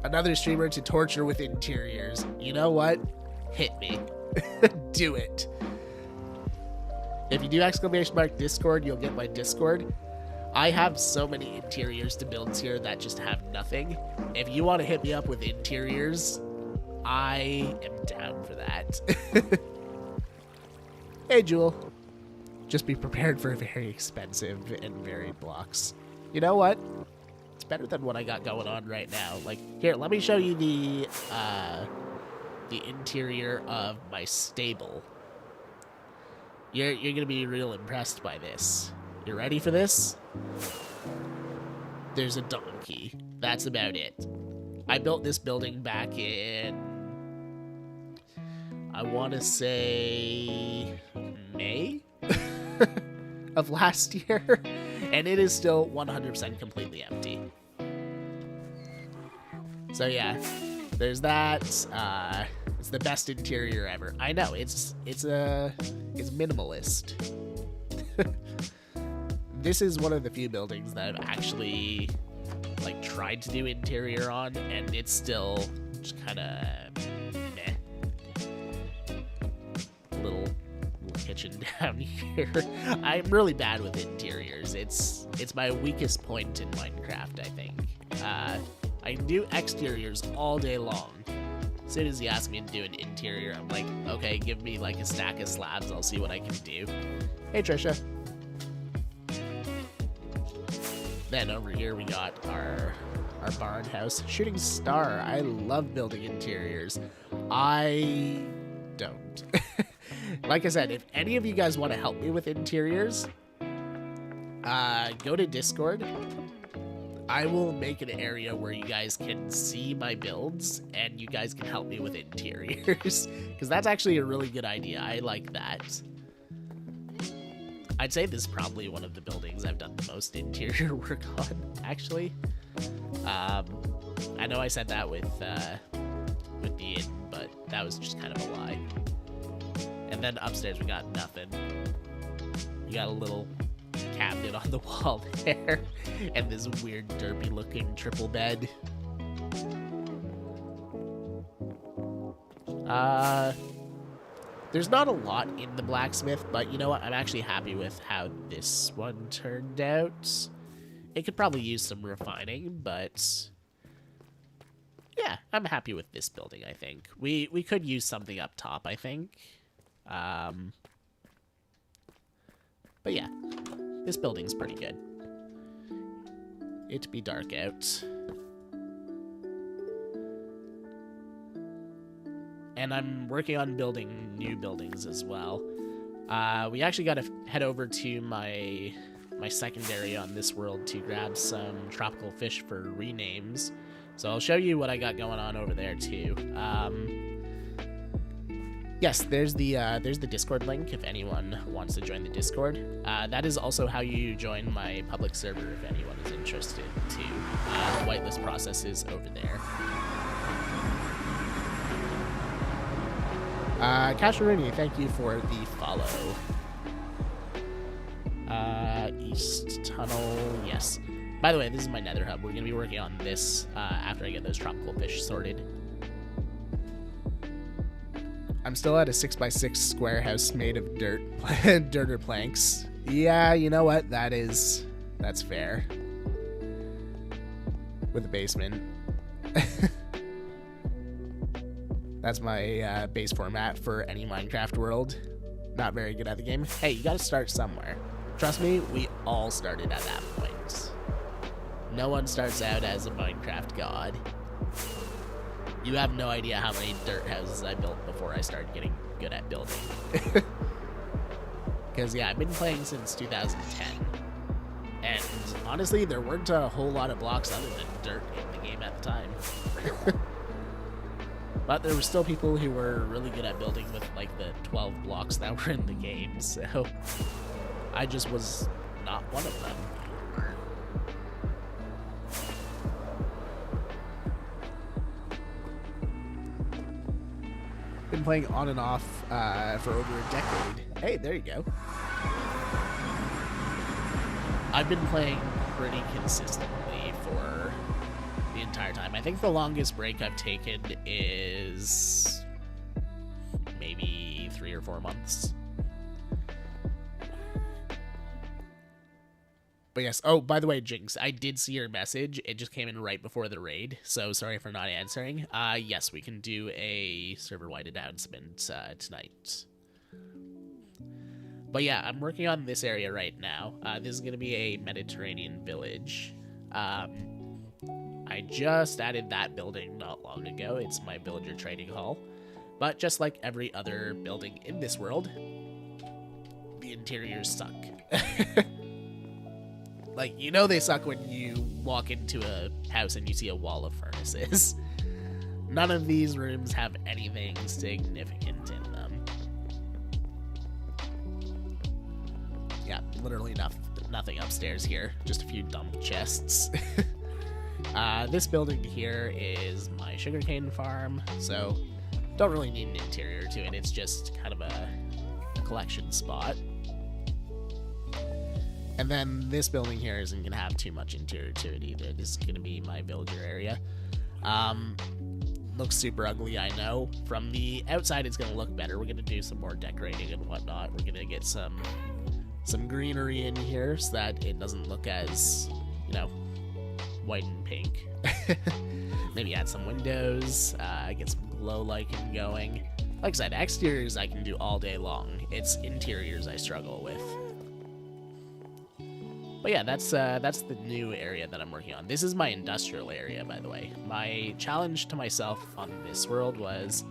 Another streamer to torture with interiors. You know what? Hit me. Do it. If you do !Discord, you'll get my Discord. I have so many interiors to builds here that just have nothing. If you want to hit me up with interiors, I am down for that. Hey, Jewel. Just be prepared for very expensive and varied blocks. You know what? It's better than what I got going on right now. Like, here, let me show you the interior of my stable. You're gonna be real impressed by this. You ready for this? There's a donkey. That's about it. I built this building back in, I want to say, May of last year, and it is still 100% completely empty. So yeah, there's that. It's the best interior ever. I know, it's minimalist. This is one of the few buildings that I've actually like tried to do interior on, and it's still just kind of meh. Little kitchen down here. I'm really bad with interiors. It's my weakest point in Minecraft, I think. I can do exteriors all day long. As soon as you ask me to do an interior, I'm like, okay, give me like a stack of slabs, I'll see what I can do. Hey, Trisha. Then over here we got our barn house. Shooting star. I love building interiors. I don't. Like I said, if any of you guys want to help me with interiors, go to Discord. I will make an area where you guys can see my builds and you guys can help me with interiors. Because that's actually a really good idea. I like that. I'd say this is probably one of the buildings I've done the most interior work on, actually. I know I said that with the inn, but that was just kind of a lie. And then upstairs we got nothing. We got a little cabinet on the wall there, and this weird derpy looking triple bed. There's not a lot in the blacksmith, but you know what? I'm actually happy with how this one turned out. It could probably use some refining, but yeah, I'm happy with this building, I think. We could use something up top, I think. But yeah, this building's pretty good. It be dark out. And I'm working on building new buildings as well. We actually got to head over to my secondary on this world to grab some tropical fish for renames. So I'll show you what I got going on over there too. Yes, there's the Discord link if anyone wants to join the Discord. That is also how you join my public server if anyone is interested too. The whitelist process is over there. Casharuni, thank you for the follow. East Tunnel, yes. By the way, this is my nether hub. We're going to be working on this after I get those tropical fish sorted. I'm still at a 6x6 square house made of dirt or planks. Yeah, you know what? That's fair. With a basement. That's my base format for any Minecraft world. Not very good at the game. Hey, you gotta start somewhere. Trust me, we all started at that point. No one starts out as a Minecraft god. You have no idea how many dirt houses I built before I started getting good at building. Because, yeah, I've been playing since 2010. And, honestly, there weren't a whole lot of blocks other than dirt in the game at the time. But there were still people who were really good at building with, like, the 12 blocks that were in the game, so I just was not one of them. Been playing on and off for over a decade. Hey, there you go. I've been playing pretty consistently for the entire time. I think the longest break I've taken is maybe 3 or 4 months. But yes, oh, by the way, Jinx, I did see your message. It just came in right before the raid, so sorry for not answering. Yes, we can do a server-wide announcement tonight. But yeah, I'm working on this area right now. This is going to be a Mediterranean village. I just added that building not long ago. It's my villager trading hall. But just like every other building in this world, the interiors suck. Like, you know they suck when you walk into a house and you see a wall of furnaces. None of these rooms have anything significant in them. Yeah, literally nothing upstairs here. Just a few dump chests. This building here is my sugarcane farm, so don't really need an interior to it. It's just kind of a collection spot. And then this building here isn't going to have too much interior to it either. This is going to be my villager area. Looks super ugly, I know. From the outside, it's going to look better. We're going to do some more decorating and whatnot. We're going to get some greenery in here so that it doesn't look as, you know, white and pink. Maybe add some windows, get some glow lighting going. Like I said, exteriors I can do all day long. It's interiors I struggle with. But yeah, that's the new area that I'm working on. This is my industrial area, by the way. My challenge to myself on this world was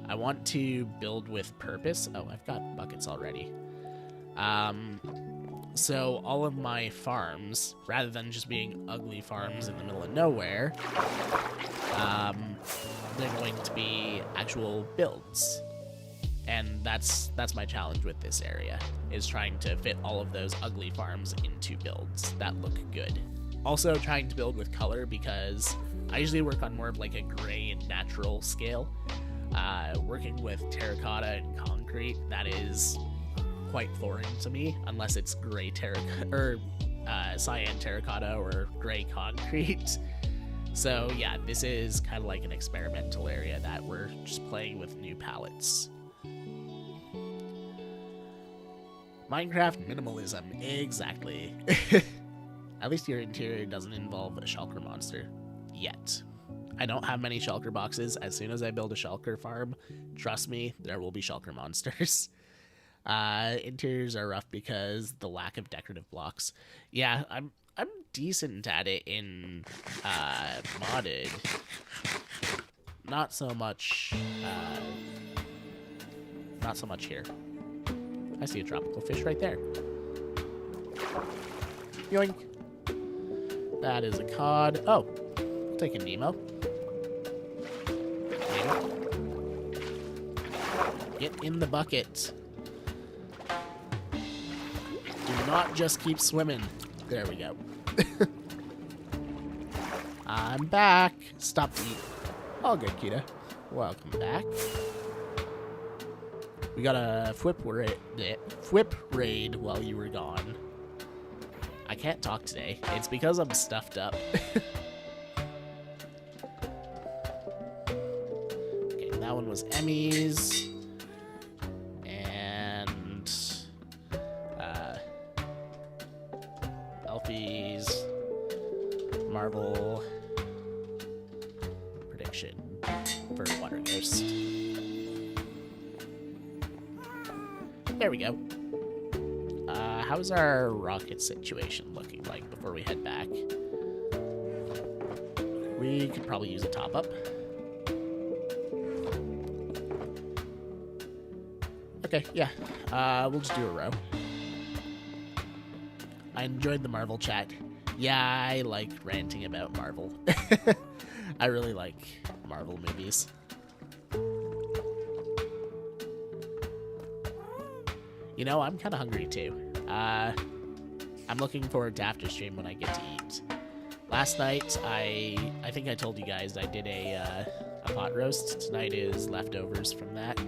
I want to build with purpose. Oh, I've got buckets already. So all of my farms, rather than just being ugly farms in the middle of nowhere, they're going to be actual builds. And that's my challenge with this area, is trying to fit all of those ugly farms into builds that look good. Also trying to build with color, because I usually work on more of like a gray and natural scale. Working with terracotta and concrete, that is quite foreign to me, unless it's gray terracotta, or cyan terracotta or gray concrete. So yeah, this is kind of like an experimental area that we're just playing with new palettes. Minecraft minimalism, exactly. At least your interior doesn't involve a shulker monster. Yet. I don't have many shulker boxes. As soon as I build a shulker farm, trust me, there will be shulker monsters. Interiors are rough because the lack of decorative blocks. Yeah, I'm decent at it in modded. Not so much here. I see a tropical fish right there. Yoink. That is a cod. Oh, I'll take a Nemo. Nemo. Get in the bucket. Do not just keep swimming. There we go. I'm back. Stop eating. All good, Kita. Welcome back. We got a Fwip raid while you were gone. I can't talk today. It's because I'm stuffed up. Okay, that one was Emmy's. And Elfie's. Marvel prediction for Water Ghost. There we go. How's our rocket situation looking like before we head back? We could probably use a top-up. Okay, yeah. We'll just do a row. I enjoyed the Marvel chat. Yeah, I like ranting about Marvel. I really like Marvel movies. You know, I'm kind of hungry too. I'm looking forward to after stream when I get to eat. Last night, I think I told you guys I did a pot roast. Tonight is leftovers from that.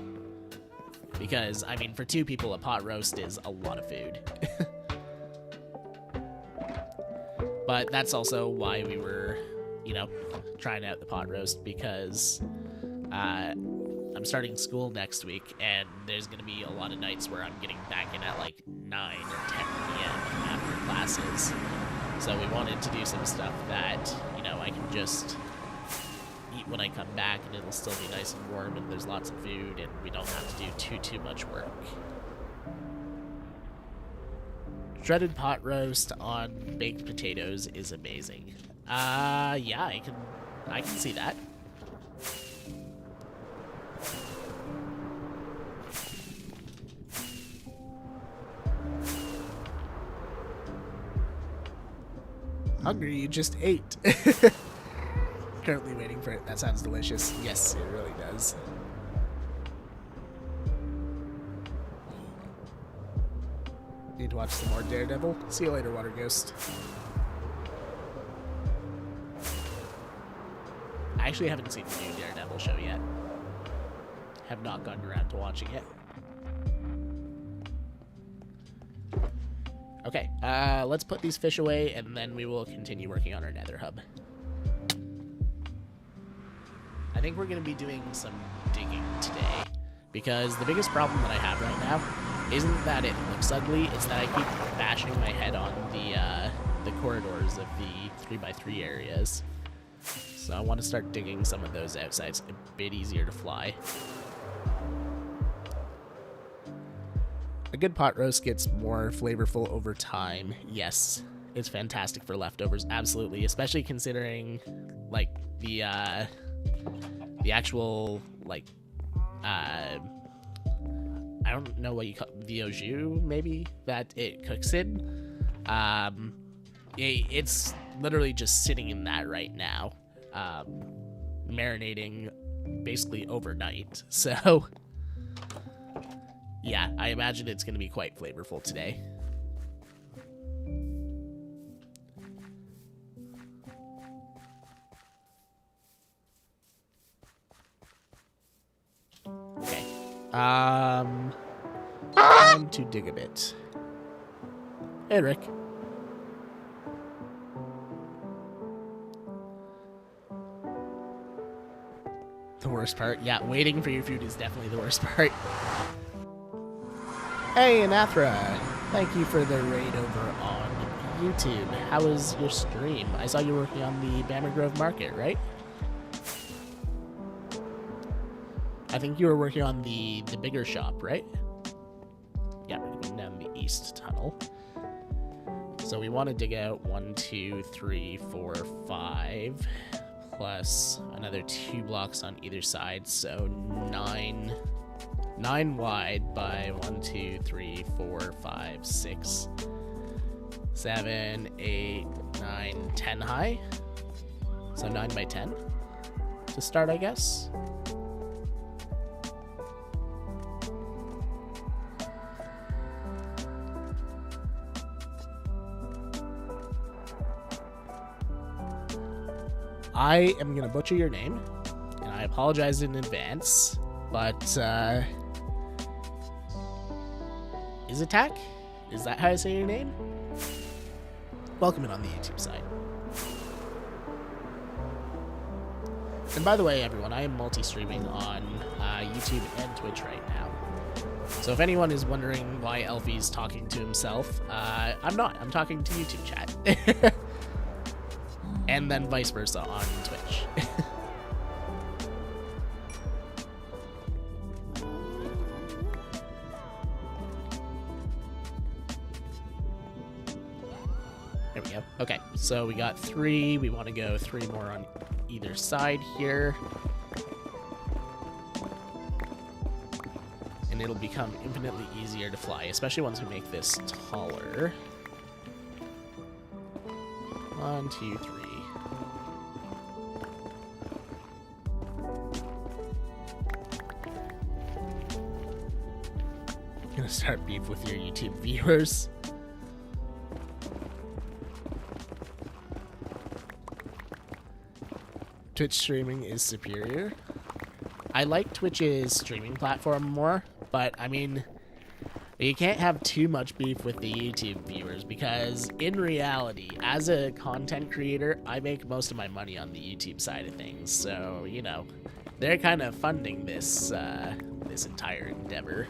Because, I mean, for two people, a pot roast is a lot of food. But that's also why we were, you know, trying out the pot roast, because I'm starting school next week, and there's going to be a lot of nights where I'm getting back in at like 9 or 10 p.m. after classes. So we wanted to do some stuff that, you know, I can just eat when I come back, and it'll still be nice and warm, and there's lots of food, and we don't have to do too much work. Shredded pot roast on baked potatoes is amazing. Yeah, I can see that. Hungry, you just ate. Currently waiting for it. That sounds delicious. Yes, it really does. Need to watch some more Daredevil. See you later, Water Ghost. I actually haven't seen the new Daredevil show yet. Have not gotten around to watching it. Okay, let's put these fish away, and then we will continue working on our nether hub. I think we're going to be doing some digging today, because the biggest problem that I have right now isn't that it looks ugly, it's that I keep bashing my head on the corridors of the 3x3 areas. So I want to start digging some of those out so it's a bit easier to fly. A good pot roast gets more flavorful over time. Yes, it's fantastic for leftovers, absolutely, especially considering like the actual like I don't know what you call the au jus, maybe, that it cooks in. It's literally just sitting in that right now, marinating basically overnight. So yeah, I imagine it's going to be quite flavorful today. Okay. Time to dig a bit. Hey, Rick. The worst part? Yeah, waiting for your food is definitely the worst part. Hey, Anathra. Thank you for the raid over on YouTube. How was your stream? I saw you working on the Bammer Grove Market, right? I think you were working on the bigger shop, right? Yeah, we're going down the east tunnel. So we want to dig out 1, 2, 3, 4, 5, plus another 2 blocks on either side, so 9 wide by 1, 2, 3, 4, 5, 6, 7, 8, 9, 10 high. So 9 by 10 to start, I guess. I am going to butcher your name, and I apologize in advance, but, is Attack? Is that how I say your name? Welcome in on the YouTube side. And by the way, everyone, I am multi-streaming on YouTube and Twitch right now. So if anyone is wondering why Elfie's talking to himself, I'm not. I'm talking to YouTube chat. And then vice versa on Twitch. There we go. Okay, so we got 3. We want to go 3 more on either side here. And it'll become infinitely easier to fly, especially once we make this taller. 1, 2, 3. Gonna start beef with your YouTube viewers. Twitch streaming is superior. I like Twitch's streaming platform more, but I mean, you can't have too much beef with the YouTube viewers because in reality, as a content creator, I make most of my money on the YouTube side of things. So, you know, they're kind of funding this this entire endeavor.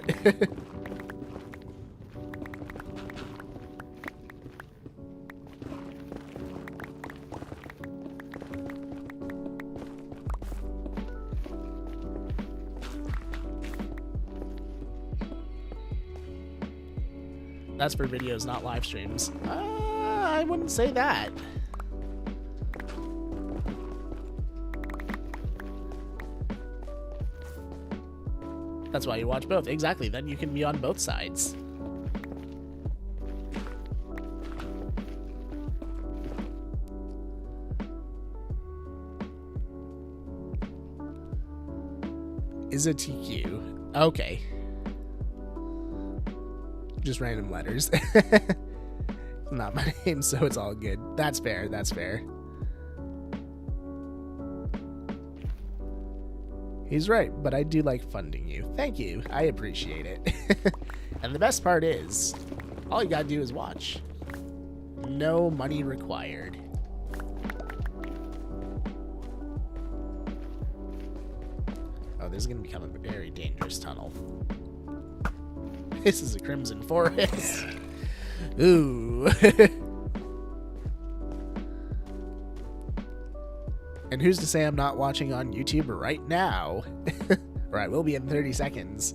That's for videos, not live streams. I wouldn't say that. That's why you watch both. Exactly, then you can be on both sides. Is a TQ. Okay. Just random letters. Not my name, so it's all good. That's fair, that's fair. He's right, but I do like funding you. Thank you, I appreciate it. And the best part is, all you gotta do is watch. No money required. Oh, this is gonna become a very dangerous tunnel. This is a Crimson Forest. Ooh. And who's to say I'm not watching on YouTube right now? Or I will be in 30 seconds.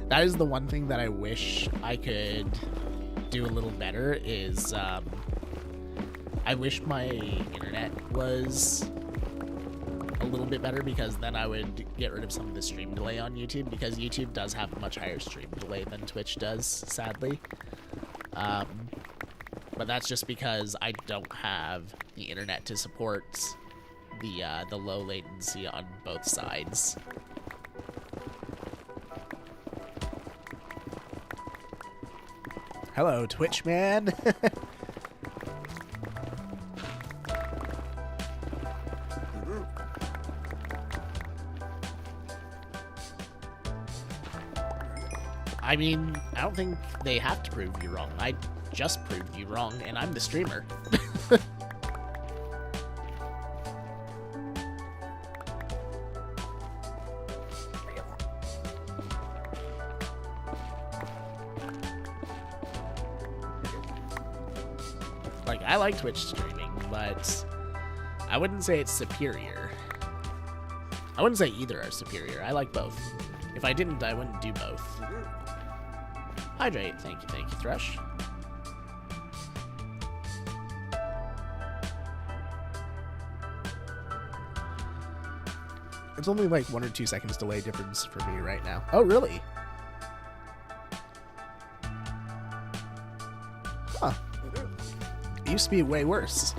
That is the one thing that I wish I could do a little better is, I wish my internet was a little bit better because then I would get rid of some of the stream delay on YouTube because YouTube does have a much higher stream delay than Twitch does, sadly. But that's just because I don't have the internet to support the low latency on both sides. Hello, Twitch man. I mean, I don't think they have to prove you wrong. I just proved you wrong, and I'm the streamer. Like, I like Twitch streaming, but I wouldn't say it's superior. I wouldn't say either are superior. I like both. If I didn't, I wouldn't do both. Hydrate. Thank you, Thrush. It's only like 1 or 2 seconds delay difference for me right now. Oh, really? Huh. It used to be way worse.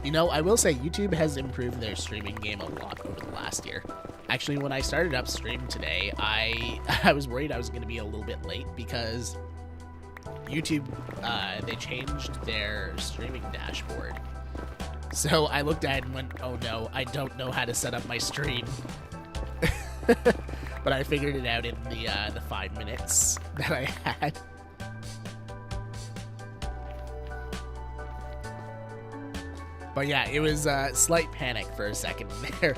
You know, I will say YouTube has improved their streaming game a lot over the last year. Actually, when I started up stream today, I was worried I was going to be a little bit late because YouTube, they changed their streaming dashboard. So I looked at it and went, oh no, I don't know how to set up my stream. But I figured it out in the 5 minutes that I had. But yeah, it was a slight panic for a second there.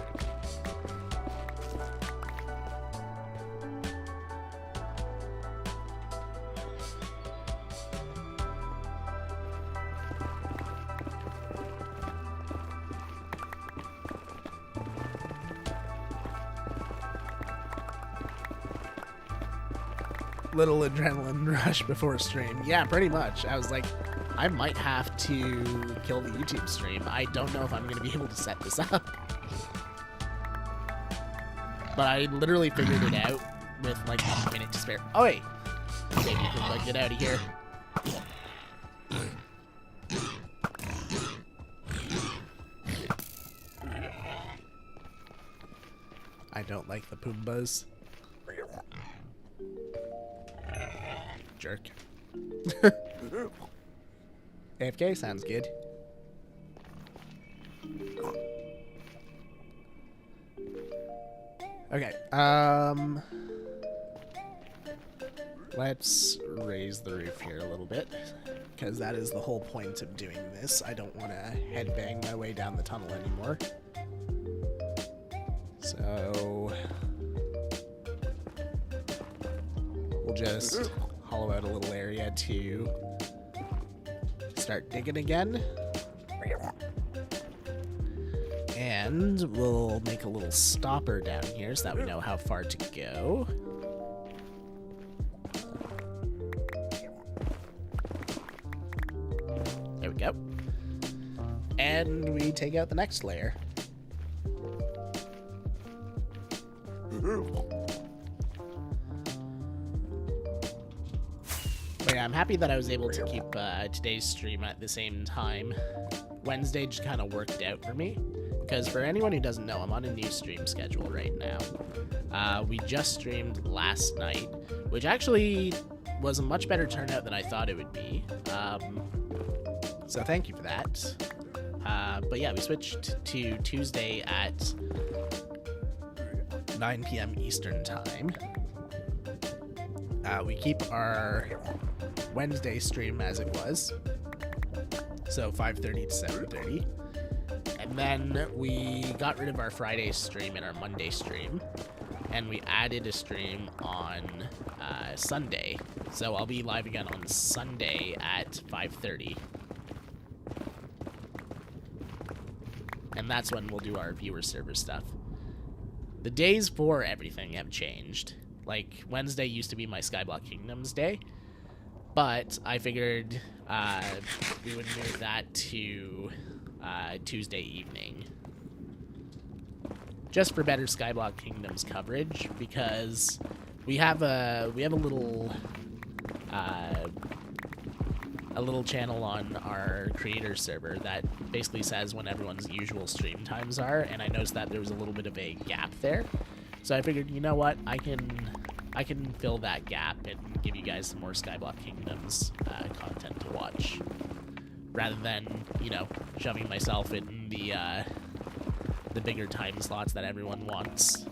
Little adrenaline rush before stream. Yeah, pretty much. I was like, I might have to kill the YouTube stream. I don't know if I'm going to be able to set this up. But I literally figured it out with like 1 minute to spare. Oh, wait. Maybe you can like get out of here. I don't like the Poombas. Jerk. AFK sounds good. Okay, let's raise the roof here a little bit, because that is the whole point of doing this. I don't want to headbang my way down the tunnel anymore. So we'll just hollow out a little area to start digging again. And we'll make a little stopper down here so that we know how far to go. There we go. And we take out the next layer. But yeah, I'm happy that I was able to keep today's stream at the same time. Wednesday just kind of worked out for me. Because for anyone who doesn't know, I'm on a new stream schedule right now. We just streamed last night, which actually was a much better turnout than I thought it would be. So thank you for that. But yeah, we switched to Tuesday at 9 p.m. Eastern Time. We keep our Wednesday stream as it was, so 5:30 to 7:30. And then we got rid of our Friday stream and our Monday stream, and we added a stream on Sunday. So I'll be live again on Sunday at 5:30. And that's when we'll do our viewer server stuff. The days for everything have changed. Like, Wednesday used to be my Skyblock Kingdoms day, but I figured we would move that to Tuesday evening, just for better Skyblock Kingdoms coverage, because we have a little channel on our creator server that basically says when everyone's usual stream times are, and I noticed that there was a little bit of a gap there. So I figured, you know what, I can fill that gap and give you guys some more Skyblock Kingdoms content to watch, rather than, you know, shoving myself in the bigger time slots that everyone wants.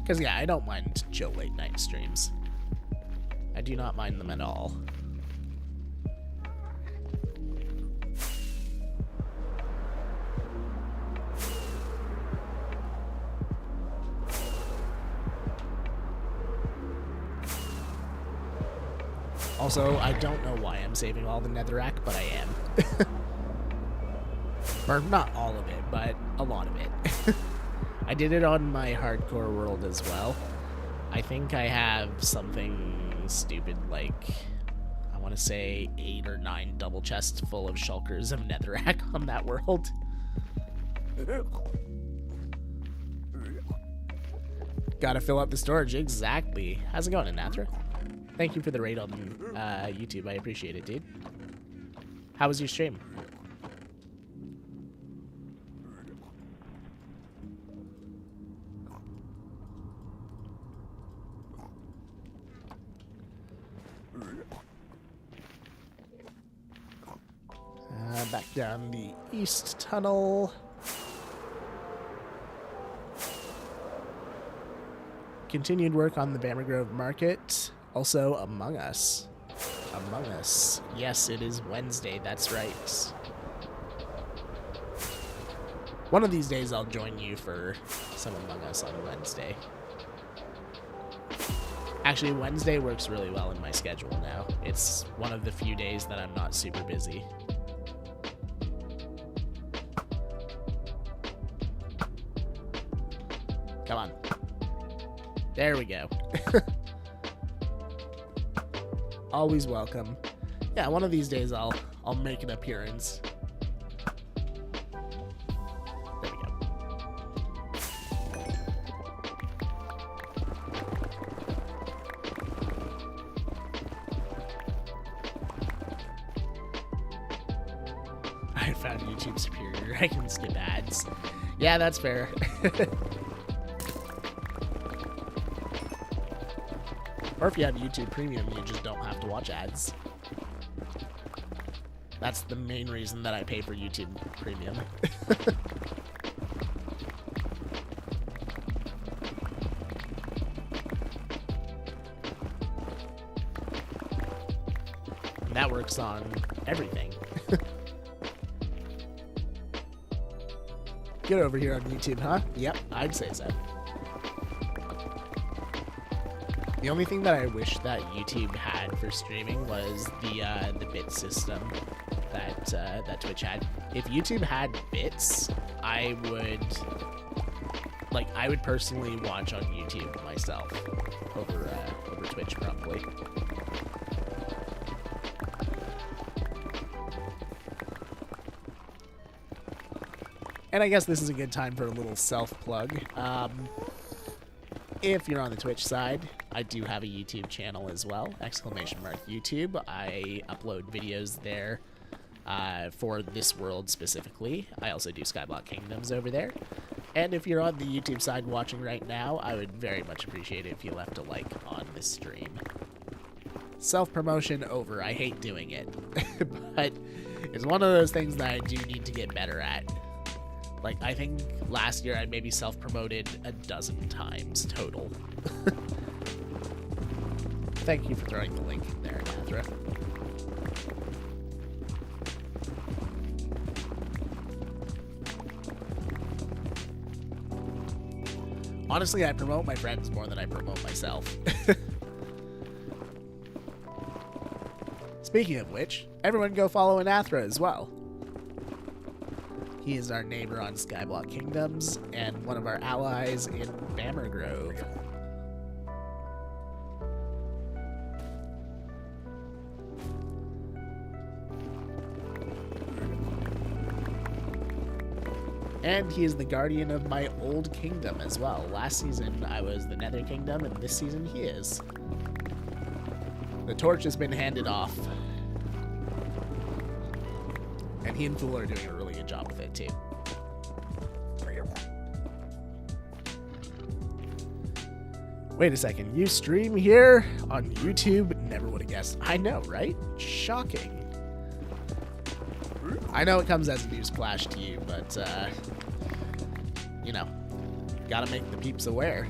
Because, yeah, I don't mind chill late night streams. I do not mind them at all. Also, I don't know why I'm saving all the netherrack, but I am. Or not all of it, but a lot of it. I did it on my hardcore world as well. I think I have something stupid like, I want to say 8 or 9 double chests full of shulkers of netherrack on that world. Gotta fill up the storage, exactly. How's it going, Anathra? Thank you for the raid on YouTube, I appreciate it, dude. How was your stream? Back down the east tunnel. Continued work on the Bammer Grove Market. Also, Among Us. Among Us. Yes, it is Wednesday, that's right. One of these days I'll join you for some Among Us on Wednesday. Actually, Wednesday works really well in my schedule now. It's one of the few days that I'm not super busy. Come on. There we go. Always welcome. Yeah, one of these days I'll make an appearance. There we go. I found YouTube superior. I can skip ads. Yeah, that's fair. Or if you have YouTube Premium, you just don't have to watch ads. That's the main reason that I pay for YouTube Premium. That works on everything. Get over here on YouTube, huh? Yep, I'd say so. The only thing that I wish that YouTube had for streaming was the bit system that Twitch had. If YouTube had bits, I would personally watch on YouTube myself over Twitch probably. And I guess this is a good time for a little self-plug. If you're on the Twitch side, I do have a YouTube channel as well, !YouTube. I upload videos there for this world specifically. I also do Skyblock Kingdoms over there. And if you're on the YouTube side watching right now, I would very much appreciate it if you left a like on this stream. Self-promotion over. I hate doing it. But it's one of those things that I do need to get better at. Like, I think last year I maybe self-promoted a dozen times total. Thank you for throwing the link in there, Nathra. Honestly, I promote my friends more than I promote myself. Speaking of which, everyone go follow Anathra as well. He is our neighbor on Skyblock Kingdoms and one of our allies in Bammer Grove. And he is the guardian of my old kingdom as well. Last season I was the Nether Kingdom, and this season he is. The torch has been handed off. And he and Fool are doing a really good job with it too. Wait a second, you stream here on YouTube? Never would have guessed. I know, right? Shocking. I know it comes as a newsflash to you, but, you know, gotta make the peeps aware.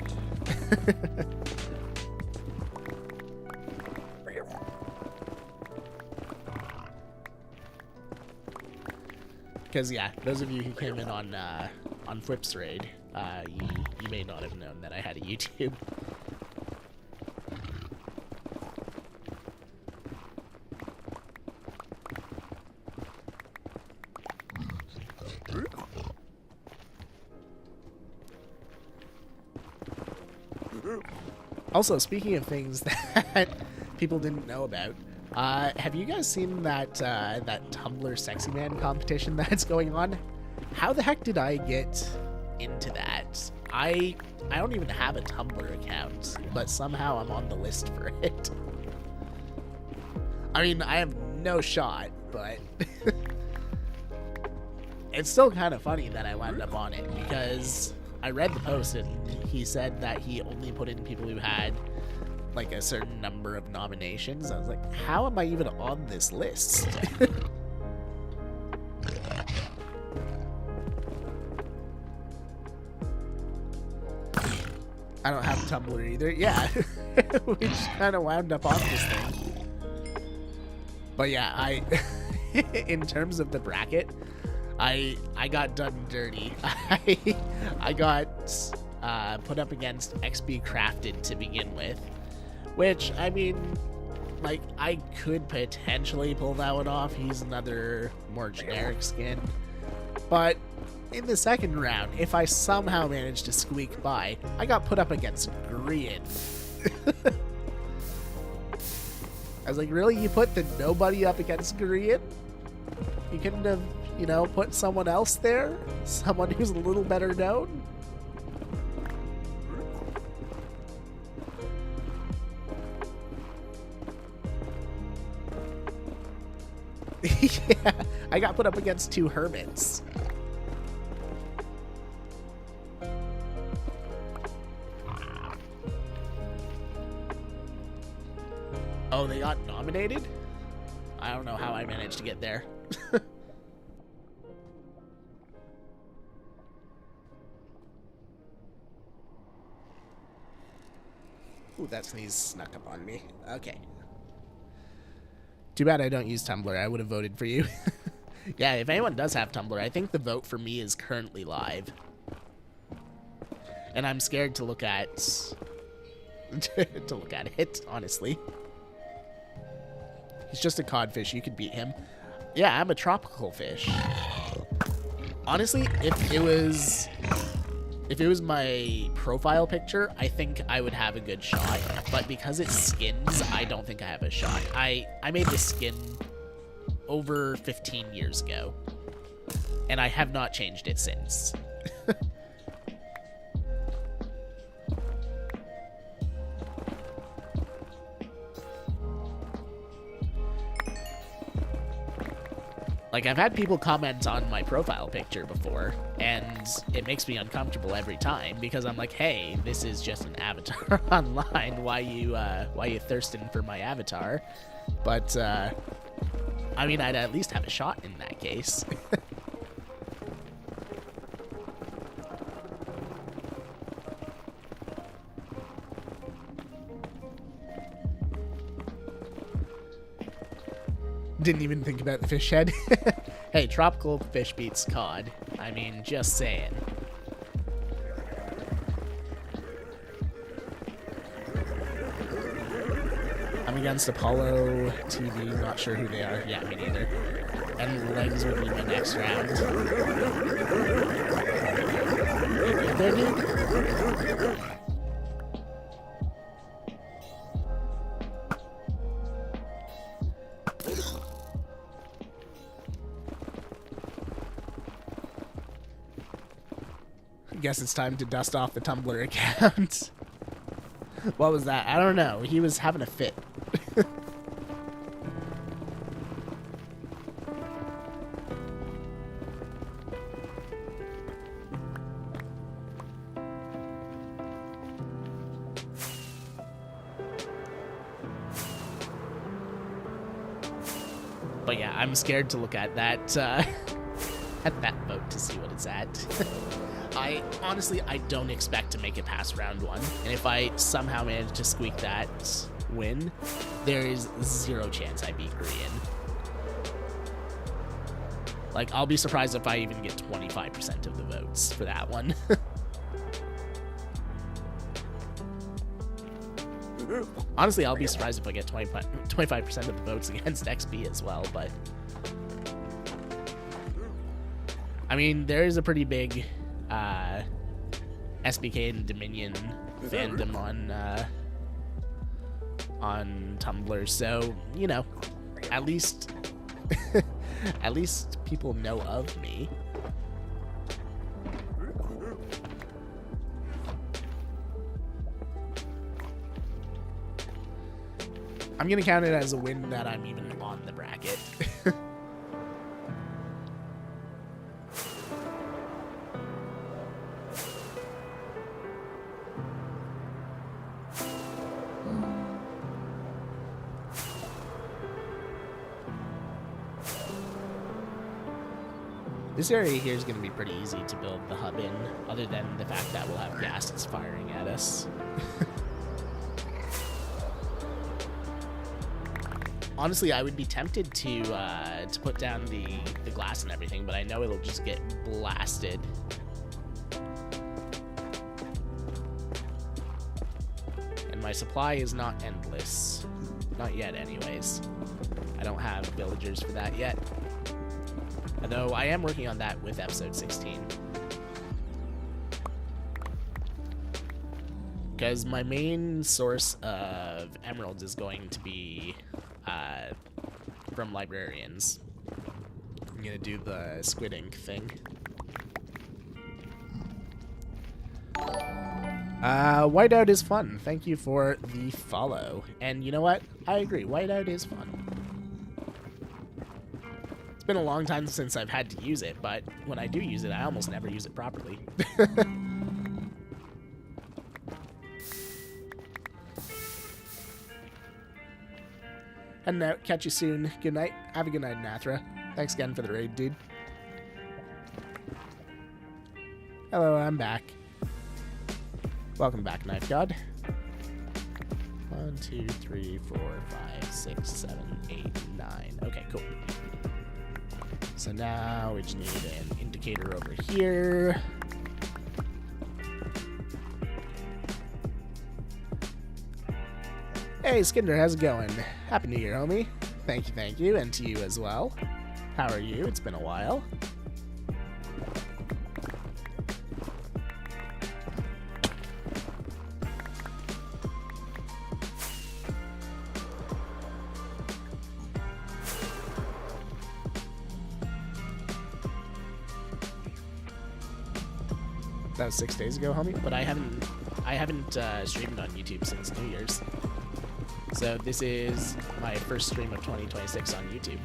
Because, yeah, those of you who came in on Flip's raid, you may not have known that I had a YouTube. Also, speaking of things that people didn't know about, have you guys seen that that Tumblr Sexy Man competition that's going on? How the heck did I get into that? I don't even have a Tumblr account, but somehow I'm on the list for it. I mean, I have no shot, but it's still kind of funny that I wound up on it, because I read the post and he said that he only put in people who had like a certain number of nominations. I was like, how am I even on this list? I don't have Tumblr either. Yeah, we just kind of wound up on this thing. But yeah, in terms of the bracket, I got done dirty. I got put up against XP Crafted to begin with, which, I mean, like, I could potentially pull that one off. He's another more generic skin. But in the second round, if I somehow managed to squeak by, I got put up against Grian. I was like, really? You put the nobody up against Grian? You couldn't have, you know, put someone else there? Someone who's a little better known? Yeah, I got put up against two hermits. Oh, they got nominated? I don't know how I managed to get there. Ooh, that sneeze snuck up on me. Okay. Too bad I don't use Tumblr. I would have voted for you. Yeah, if anyone does have Tumblr, I think the vote for me is currently live. And I'm scared to look at to look at it, honestly. He's just a codfish. You could beat him. Yeah, I'm a tropical fish. Honestly, if it was my profile picture, I think I would have a good shot. But because it's skins, I don't think I have a shot. I made this skin over 15 years ago, and I have not changed it since. Like, I've had people comment on my profile picture before, and it makes me uncomfortable every time, because I'm like, hey, this is just an avatar online. Why you thirsting for my avatar? But, I mean, I'd at least have a shot in that case. Didn't even think about the fish head. Hey, tropical fish beats cod. I mean, just saying. I'm against Apollo TV, not sure who they are. Yeah, me neither. And legs would be my next round. You there, dude? Guess it's time to dust off the Tumblr account. What was that? I don't know. He was having a fit. But yeah, I'm scared to look at that at that vote to see what it's at. Honestly, I don't expect to make it past round one, and if I somehow manage to squeak that win, there is zero chance I beat Grian. Like, I'll be surprised if I even get 25% of the votes for that one. Honestly, I'll be surprised if I get 25% of the votes against XP as well, but I mean, there is a pretty big SBK and Dominion fandom on Tumblr, so you know, at least at least people know of me. I'm gonna count it as a win that I'm even on the bracket. This area here is going to be pretty easy to build the hub in, other than the fact that we'll have gas that's firing at us. Honestly, I would be tempted to put down the glass and everything, but I know it'll just get blasted. And my supply is not endless. Not yet, anyways. I don't have villagers for that yet. Although I am working on that with episode 16. Because my main source of emeralds is going to be from librarians. I'm going to do the squid ink thing. Whiteout is fun. Thank you for the follow. And you know what? I agree. Whiteout is fun. It's been a long time since I've had to use it, but when I do use it, I almost never use it properly. And catch you soon. Good night. Have a good night, Nathra. Thanks again for the raid, dude. Hello, I'm back. Welcome back, Knife God. 1, 2, 3, 4, 5, 6, 7, 8, 9. Okay, cool. So now we just need an indicator over here. Hey, Skinder, how's it going? Happy New Year, homie. Thank you, and to you as well. How are you? It's been a while. That was 6 days ago, homie. But I haven't streamed on YouTube since New Year's. So this is my first stream of 2026 on YouTube.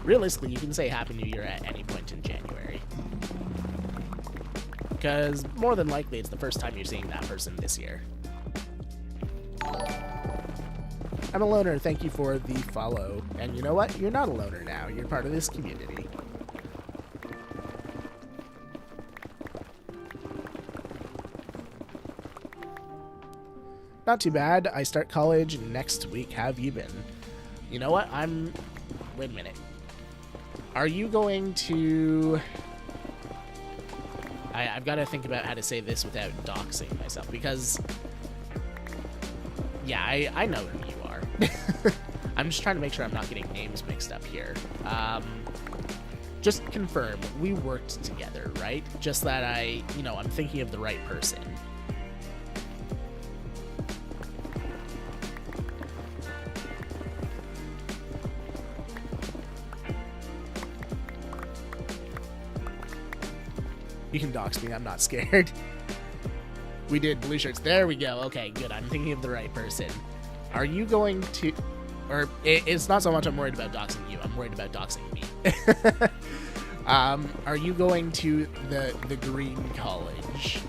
Realistically, you can say Happy New Year at any point in January. Because more than likely, it's the first time you're seeing that person this year. I'm a loner. Thank you for the follow. And you know what? You're not a loner now. You're part of this community. Not too bad. I start college next week. How have you been? You know what? Wait a minute. Are you going to... I've got to think about how to say this without doxing myself, because... Yeah, I know who you are. I'm just trying to make sure I'm not getting names mixed up here. Just confirm, we worked together, right? Just that I'm thinking of the right person. You can dox me, I'm not scared. We did blue shirts. There we go. Okay, good. I'm thinking of the right person. Are you going to... Or, it's not so much I'm worried about doxing you. I'm worried about doxing me. Are you going to the Green College?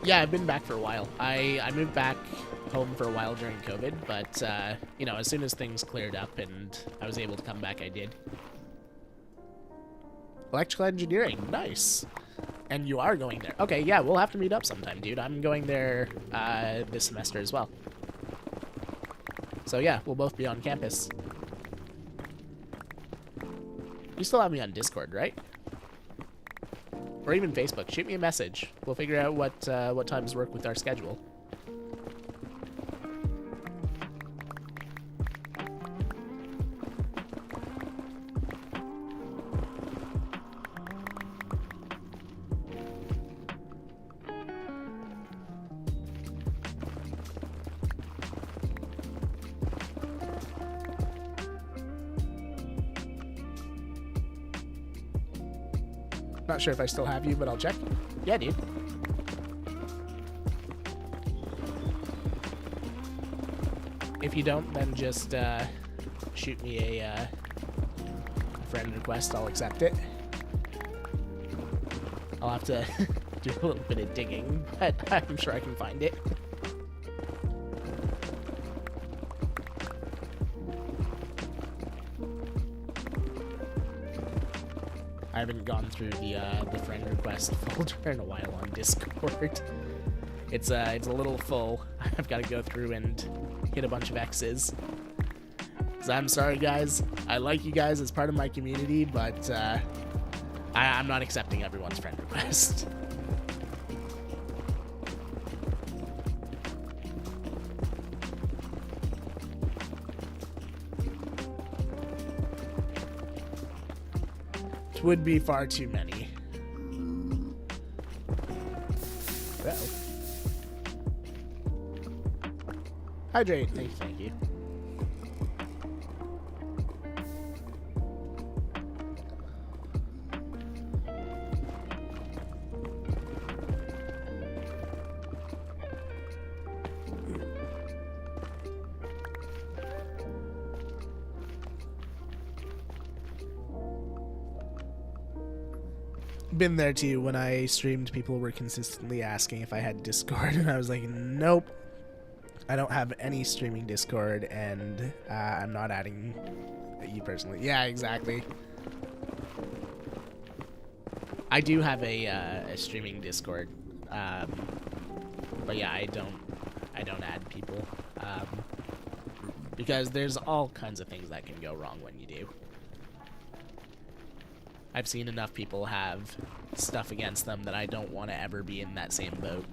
Yeah, I've been back for a while. I moved back home for a while during COVID, but, as soon as things cleared up and I was able to come back, I did. Electrical engineering, nice. And you are going there. Okay, yeah, we'll have to meet up sometime, dude. I'm going there this semester as well. So yeah, we'll both be on campus. You still have me on Discord, right? Or even Facebook. Shoot me a message. We'll figure out what times work with our schedule. Not sure if I still have you, but I'll check. Yeah, dude. If you don't, then just shoot me a friend request. I'll accept it. I'll have to do a little bit of digging, but I'm sure I can find it. I haven't gone through the friend request folder in a while on Discord. It's a little full. I've got to go through and hit a bunch of X's. So I'm sorry, guys. I like you guys as part of my community, but I'm not accepting everyone's friend request. Would be far too many. Uh-oh. Hydrate. Thank you. Been there too. When I streamed, people were consistently asking if I had Discord, and I was like, nope, I don't have any streaming Discord, and I'm not adding you personally. Yeah, exactly. I do have a streaming Discord, but yeah, I don't add people because there's all kinds of things that can go wrong when you do. I've seen enough people have stuff against them that I don't want to ever be in that same boat.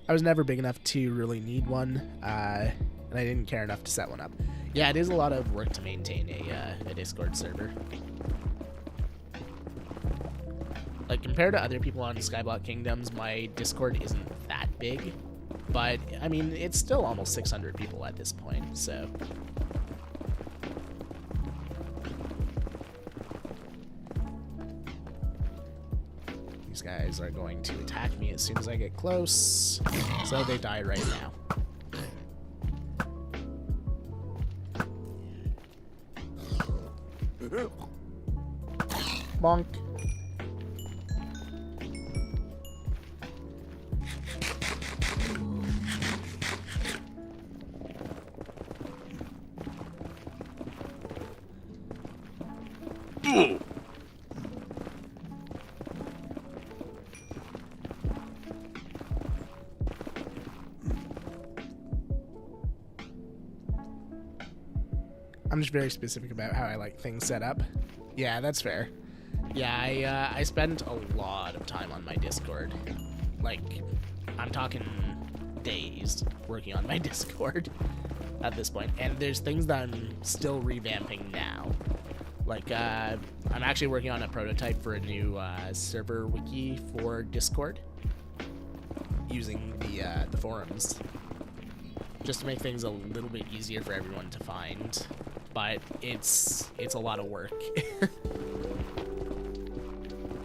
I was never big enough to really need one, and I didn't care enough to set one up. Yeah, it is a lot of work to maintain a Discord server. Like, compared to other people on Skyblock Kingdoms, my Discord isn't that big. But, I mean, it's still almost 600 people at this point, so... These guys are going to attack me as soon as I get close, so they die right now. Bonk. I'm just very specific about how I like things set up. Yeah, that's fair. Yeah, I spent a lot of time on my Discord. Like, I'm talking days working on my Discord at this point. And there's things that I'm still revamping now. Like, I'm actually working on a prototype for a new server wiki for Discord using the forums, just to make things a little bit easier for everyone to find. But it's a lot of work.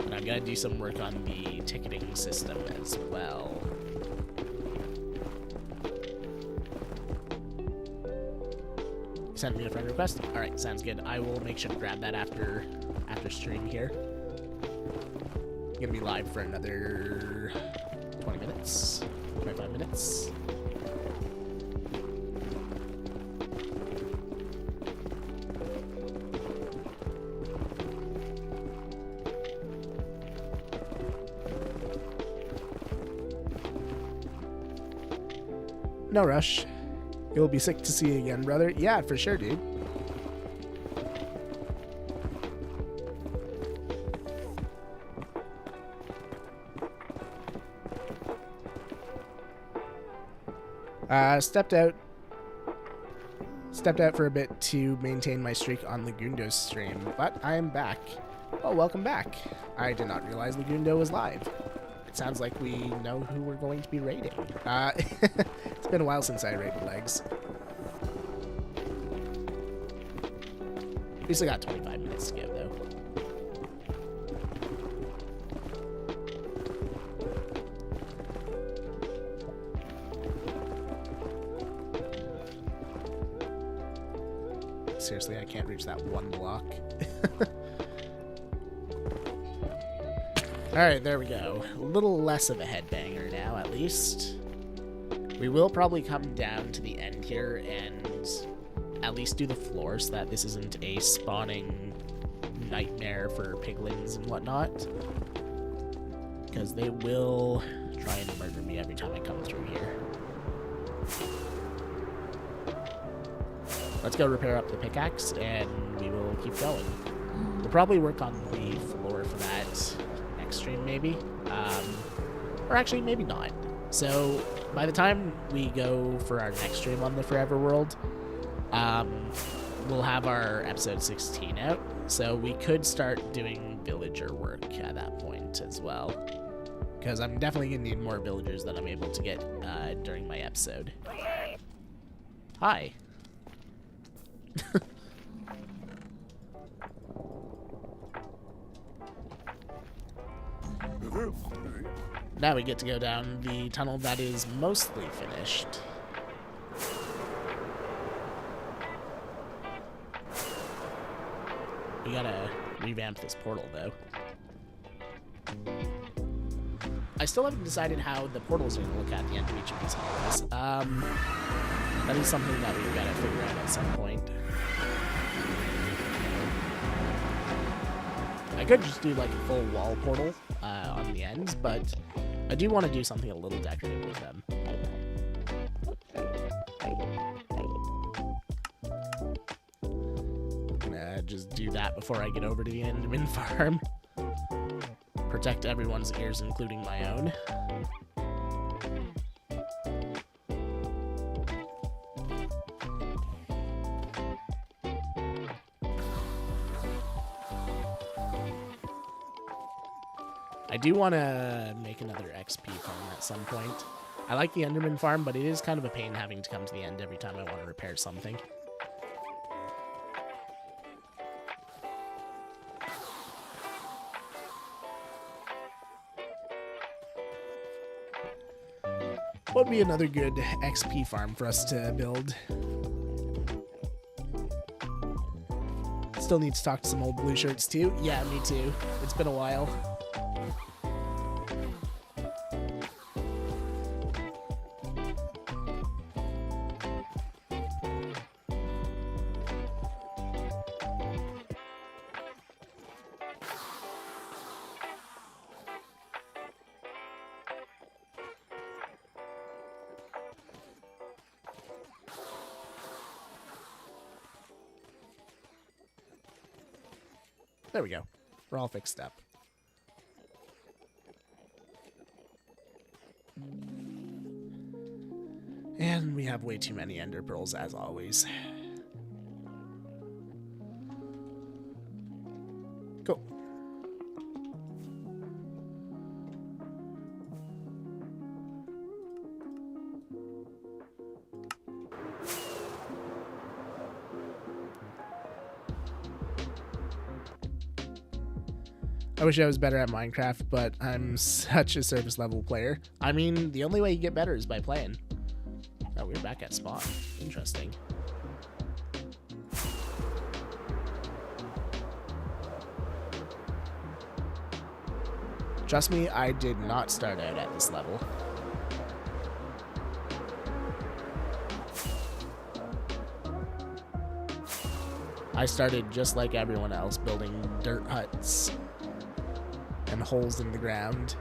And I'm gonna do some work on the ticketing system as well. Send me a friend request? Alright, sounds good. I will make sure to grab that after stream here. I'm gonna be live for another minutes. 25 minutes. No rush. You'll be sick to see you again, brother. Yeah, for sure, dude. Stepped out for a bit to maintain my streak on Lagundo stream, but I am back. Oh, welcome back. I did not realize Lagundo was live. It sounds like we know who we're going to be raiding. It's been a while since I raided Legs. We still got 25 minutes to go, though. Seriously, I can't reach that one block. Alright, there we go. A little less of a headbanger now, at least. We will probably come down to the end here and at least do the floor so that this isn't a spawning nightmare for piglins and whatnot. Because they will try and murder me every time I come through here. Let's go repair up the pickaxe, and we will keep going. We'll probably work on the floor for that next stream, maybe. Or actually, maybe not. So, by the time we go for our next stream on the Forever World, we'll have our episode 16 out. So we could start doing villager work at that point as well. Because I'm definitely going to need more villagers than I'm able to get during my episode. Hi. Now we get to go down the tunnel that is mostly finished. We gotta revamp this portal, though. I still haven't decided how the portals are gonna look at the end of each of these hallways. That is something that we've gotta figure out at some point. I could just do like a full wall portal on the ends, but I do want to do something a little decorative with them. I'm gonna just do that before I get over to the Enderman farm. Protect everyone's ears, including my own. I do want to make another XP farm at some point. I like the Enderman farm, but it is kind of a pain having to come to the end every time I want to repair something. What would be another good XP farm for us to build? Still need to talk to some old blue shirts too. Yeah, me too. It's been a while. There we go. We're all fixed up. And we have way too many ender pearls, as always. Cool. I wish I was better at Minecraft, but I'm such a surface level player. I mean, the only way you get better is by playing. Oh, we're back at spawn. Interesting. Trust me, I did not start out at this level. I started just like everyone else, building dirt huts and holes in the ground.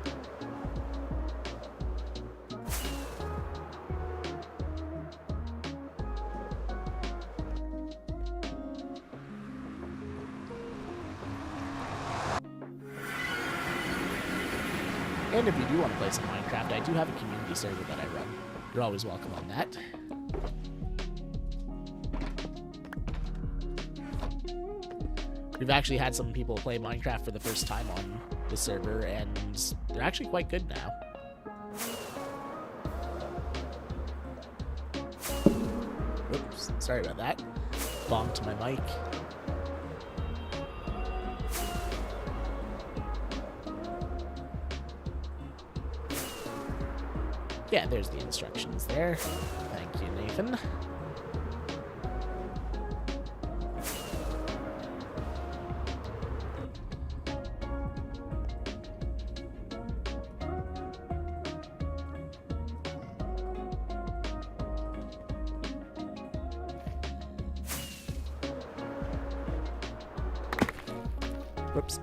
And if you do want to play some Minecraft, I do have a community server that I run. You're always welcome on that. We've actually had some people play Minecraft for the first time on the server, and they're actually quite good now. Oops, sorry about that. Bonked my mic. Yeah, there's the instructions there. Thank you, Nathan. Whoops.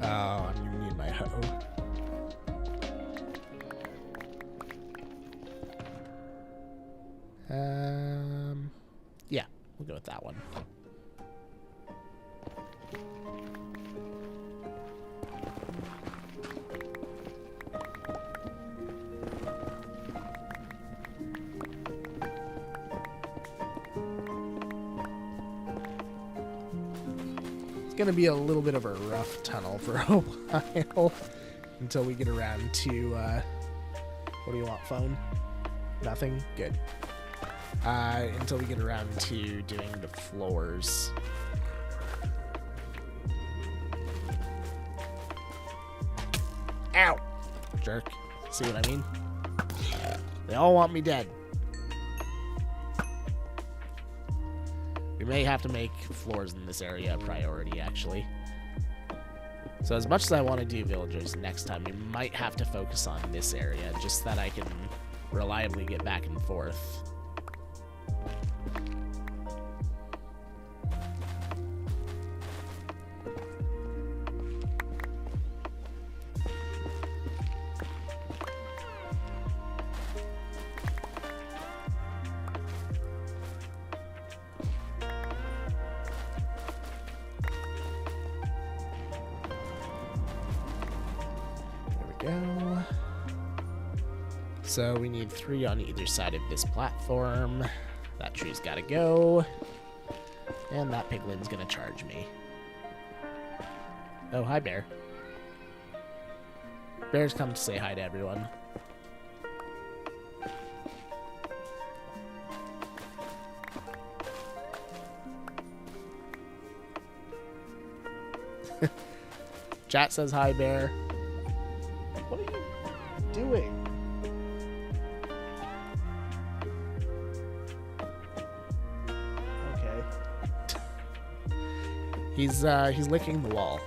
Oh, I'm gonna need my hoe. Yeah, we'll go with that one. It's gonna be a little bit of a rough tunnel for a while until we get around to, what do you want, phone? Nothing? Good. Until we get around to doing the floors. Ow! Jerk. See what I mean? They all want me dead. We may have to make floors in this area a priority, actually. So as much as I want to do villagers next time, we might have to focus on this area, just that I can reliably get back and forth. Go. So we need 3 on either side of this platform. That tree's gotta go. And that piglin's gonna charge me. Oh, hi, bear. Bears come to say hi to everyone. Chat says hi, bear. What are you doing? Okay. He's licking the wall.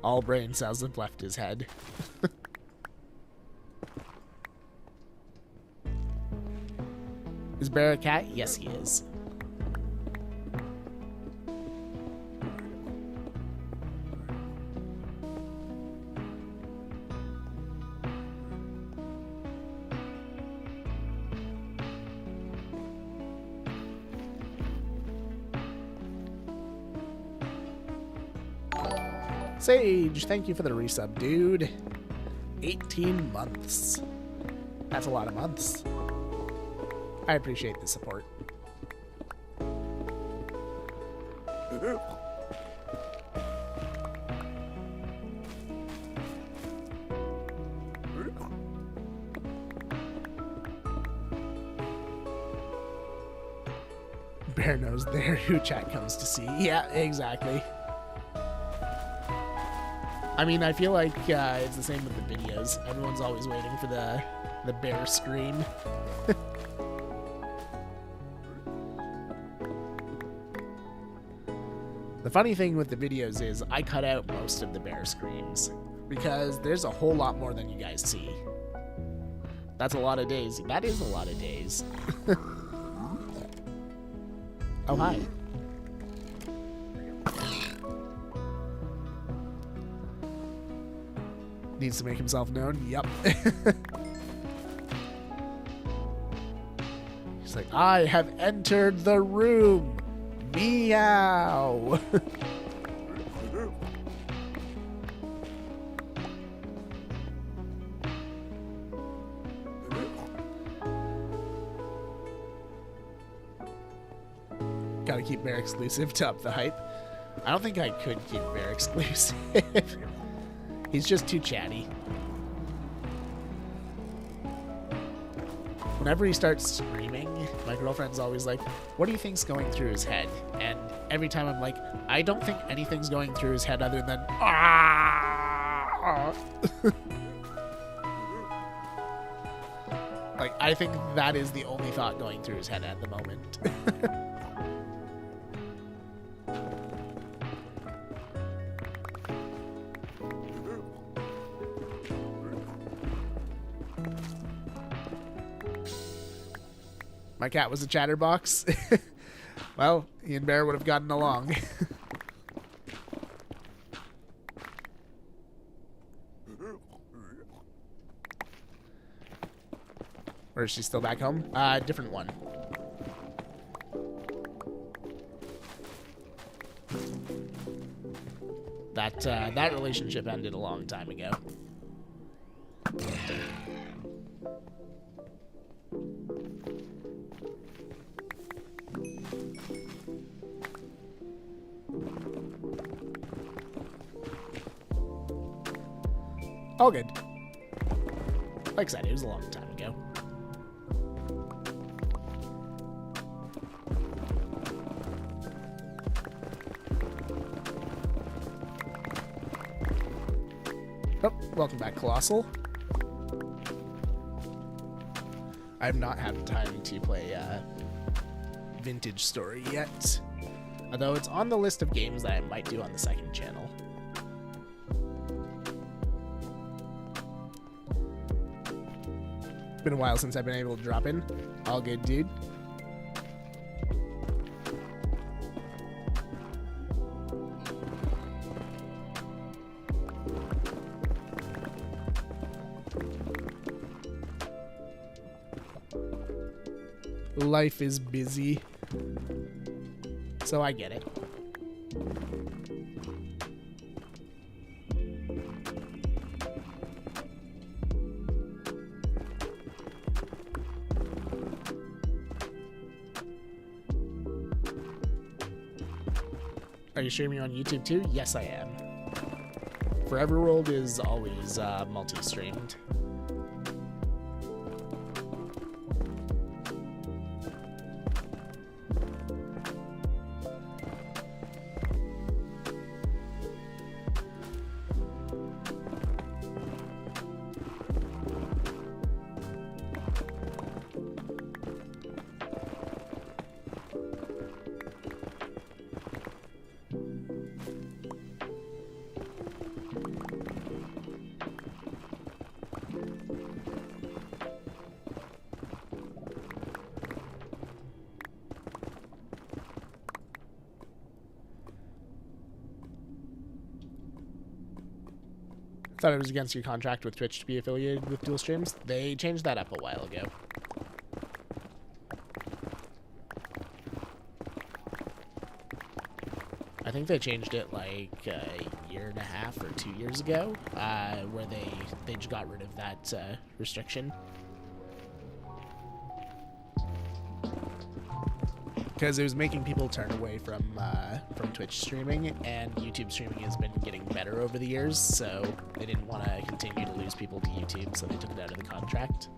All brain cells have left his head. Is Bear a cat? Yes, he is. Sage, thank you for the resub, dude. 18 months. That's a lot of months. I appreciate the support. Bear knows there who chat comes to see. Yeah, exactly. I mean, I feel like it's the same with the videos. Everyone's always waiting for the bear scream. The funny thing with the videos is I cut out most of the bear screams because there's a whole lot more than you guys see. That's a lot of days. That is a lot of days. Oh, hi. Needs to make himself known. Yep. He's like, I have entered the room. Meow. Gotta keep Bear exclusive to up the hype. I don't think I could keep Bear exclusive. He's just too chatty. Whenever he starts screaming, my girlfriend's always like, what do you think's going through his head? And every time I'm like, I don't think anything's going through his head other than, ah! Like, I think that is the only thought going through his head at the moment. My cat was a chatterbox. Well, he and Bear would have gotten along. Or is she still back home? Different one. That relationship ended a long time ago. All good. Like I said, it was a long time ago. Oh, welcome back, Colossal. I've not had time to play Vintage Story yet. Although it's on the list of games that I might do on the second channel. Been a while since I've been able to drop in. All good, dude. Life is busy, so I get it. Are you streaming on YouTube too? Yes, I am. Forever World is always multi-streamed. Thought it was against your contract with Twitch to be affiliated with dual streams. They changed that up a while ago. I think they changed it like a year and a half or 2 years ago, where they just got rid of that restriction. Because it was making people turn away from Twitch streaming, and YouTube streaming has been getting better over the years, so they didn't want to continue to lose people to YouTube, so they took it out of the contract.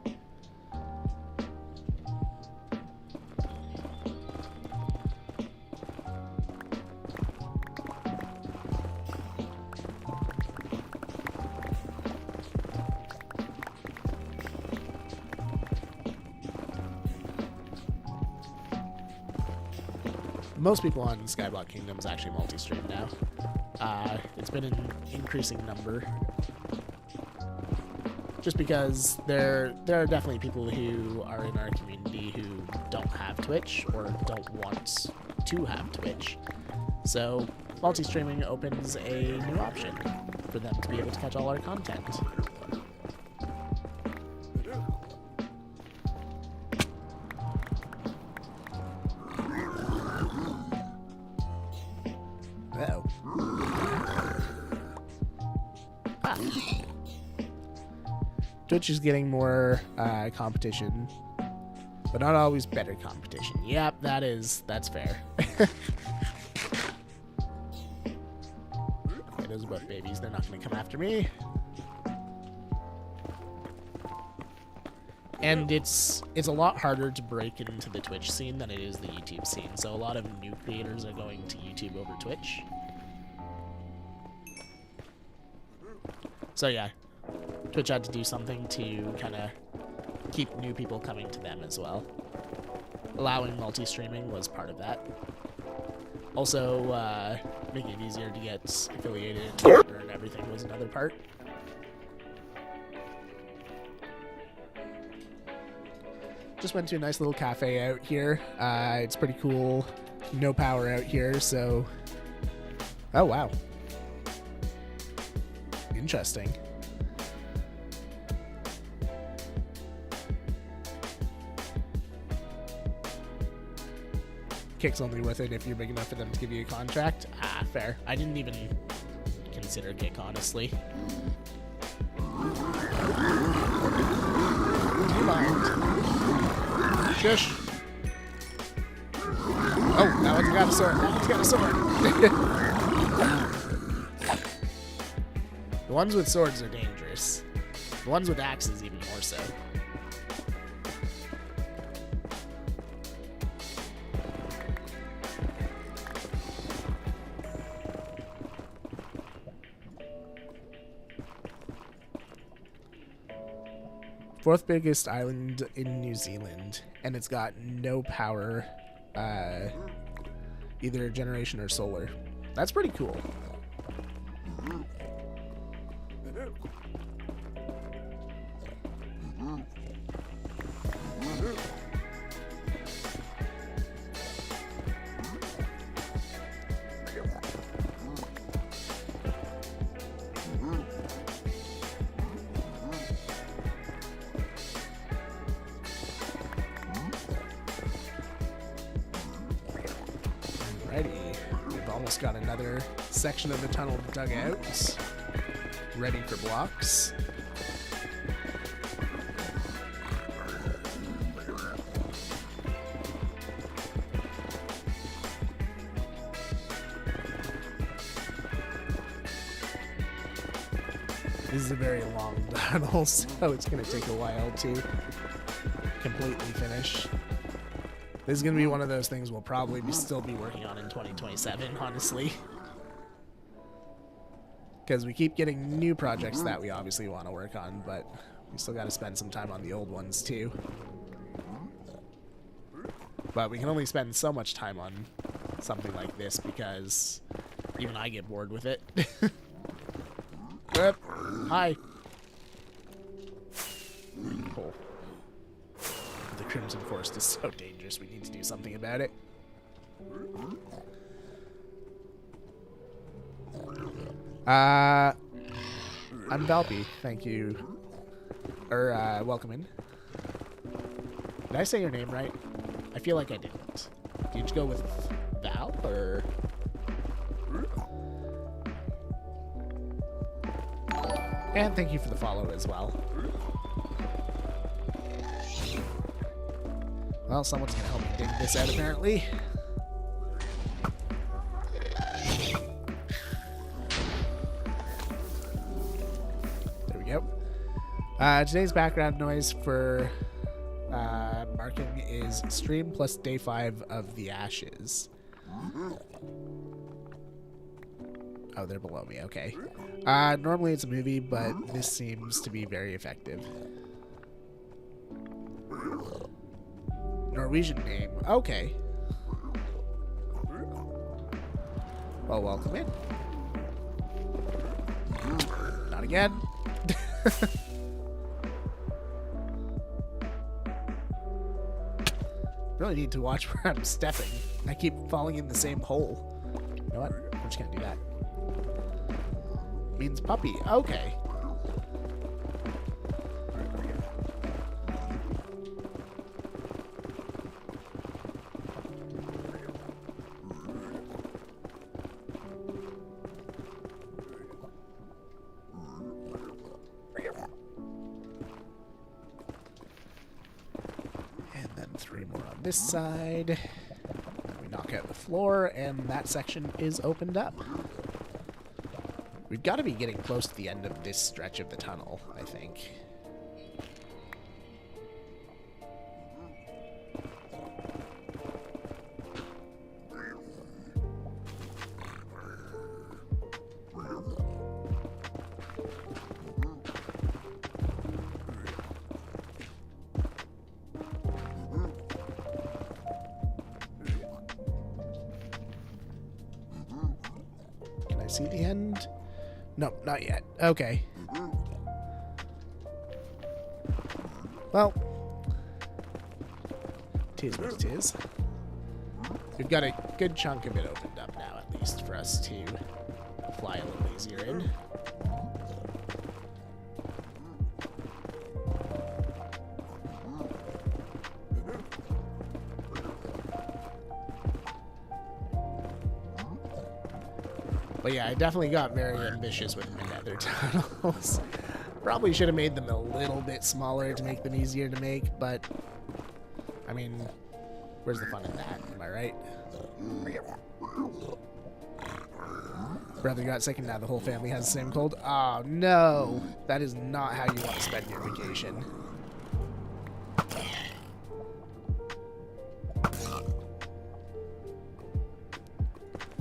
Most people on Skyblock Kingdom is actually multi-stream now. It's been an increasing number. just because there are definitely people who are in our community who don't have Twitch or don't want to have Twitch. So multi-streaming opens a new option for them to be able to catch all our content. Uh-oh. Ah. Twitch is getting more competition, but not always better competition. Yep, that's fair. Okay, those are both babies. They're not going to come after me. And it's a lot harder to break into the Twitch scene than it is the YouTube scene. So a lot of new creators are going to YouTube over Twitch. So yeah, Twitch had to do something to kind of keep new people coming to them as well. Allowing multi-streaming was part of that. Also, making it easier to get affiliated and everything was another part. Just went to a nice little cafe out here. It's pretty cool. No power out here, so... Oh, wow. Interesting. Kick's only worth it if you're big enough for them to give you a contract. Ah, fair. I didn't even consider Kick, honestly. Do you mind? Shush. Oh, that one's got a sword. That one's got a sword. The ones with swords are dangerous. The ones with axes even more so. Fourth biggest island in New Zealand, and it's got no power, either generation or solar. That's pretty cool. Alrighty, we've almost got another section of the tunnel dug out, ready for blocks. This is a very long tunnel, so it's going to take a while to completely finish. This is going to be one of those things we'll probably still be working on in 2027, honestly. Because we keep getting new projects that we obviously want to work on, but we still got to spend some time on the old ones too. But we can only spend so much time on something like this because even I get bored with it. Yep. Hi. Cool. The Crimson Forest is so dangerous, we need to do something about it. I'm Valpy, thank you. Welcome in. Did I say your name right? I feel like I didn't. Did you go with Val, or...? And thank you for the follow as well. Well, someone's gonna help me dig this out, apparently. There we go. Today's background noise for marking is stream plus day 5 of the Ashes. Oh, they're below me, okay. Normally it's a movie, but this seems to be very effective. Norwegian name, okay. Well, welcome in. Not again. really need to watch where I'm stepping. I keep falling in the same hole. You know what? I'm just gonna do that. Means puppy. Okay. And then 3 more on this side. Then we knock out the floor, and that section is opened up. We've got to be getting close to the end of this stretch of the tunnel, I think. Can I see the end? No, not yet. Okay. Well, tis what it is. We've got a good chunk of it opened up now, at least, for us to fly a little easier in. But yeah, I definitely got very ambitious with my nether tunnels. Probably should have made them a little bit smaller to make them easier to make, but I mean, where's the fun in that? Am I right? Brother got sick and now the whole family has the same cold. Oh no, that is not how you want to spend your vacation.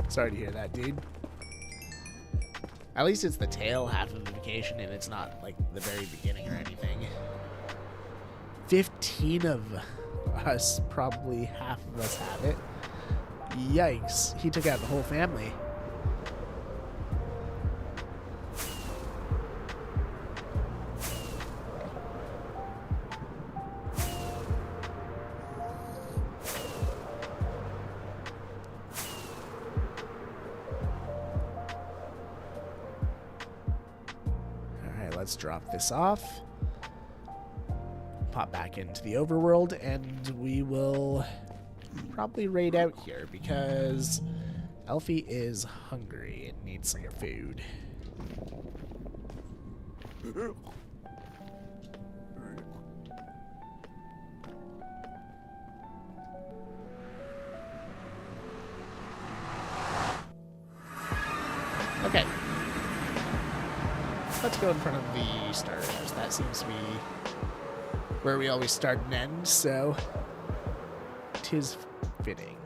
Sorry to hear that, dude. At least it's the tail half of the vacation and it's not like the very beginning or anything. 15 of us, probably half of us have it. Yikes, he took out the whole family. Let's drop this off, pop back into the overworld, and we will probably raid out here because Elfie is hungry and needs some food. Okay. Let's go in front of the starter house. That seems to be where we always start and end, so 'tis fitting.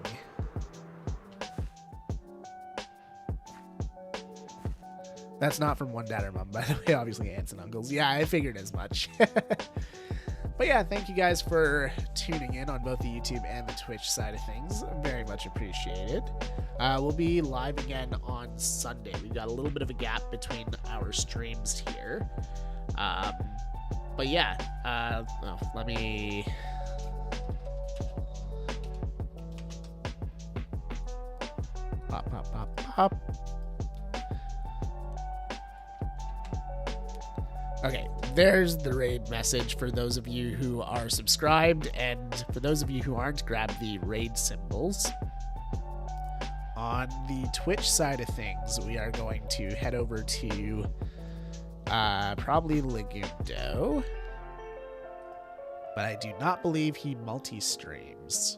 That's not from One Dad or Mom, by the way, obviously aunts and uncles. Yeah, I figured as much. But yeah, thank you guys for tuning in on both the YouTube and the Twitch side of things. Very much appreciated. We'll be live again on Sunday. We've got a little bit of a gap between our streams here. But yeah, let me... Pop, pop, pop, pop. Okay, there's the raid message for those of you who are subscribed, and for those of you who aren't, grab the raid symbols. On the Twitch side of things, we are going to head over to probably Legundo, but I do not believe he multi-streams.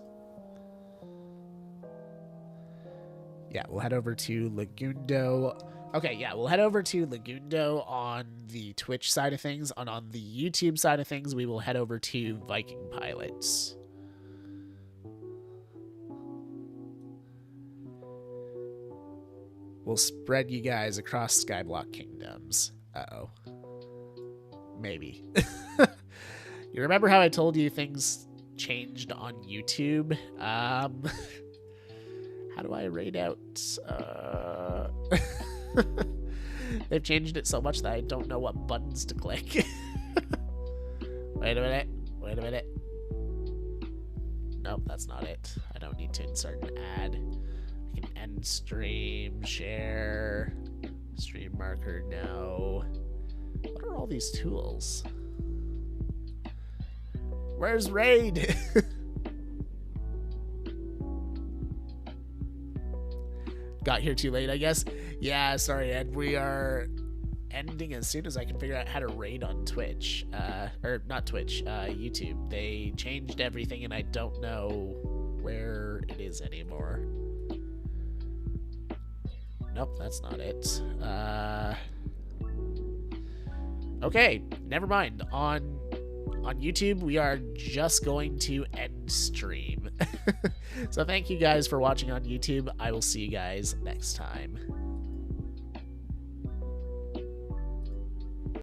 Yeah, we'll head over to Legundo. Okay, yeah, we'll head over to Legundo on the Twitch side of things. And on the YouTube side of things, we will head over to Viking Pilots. We'll spread you guys across Skyblock Kingdoms. Uh-oh. Maybe. You remember how I told you things changed on YouTube? How do I raid out? They've changed it so much that I don't know what buttons to click. Wait a minute. Nope, that's not it. I don't need to insert an ad. I can end stream, share, stream marker, no. What are all these tools? Where's Raid? Got here too late, I guess. Yeah, sorry, Ed. We are ending as soon as I can figure out how to raid on Twitch. Or not Twitch, YouTube. They changed everything and I don't know where it is anymore. Nope, that's not it. Okay, never mind. On YouTube, we are just going to end stream. So thank you guys for watching on YouTube. I will see you guys next time.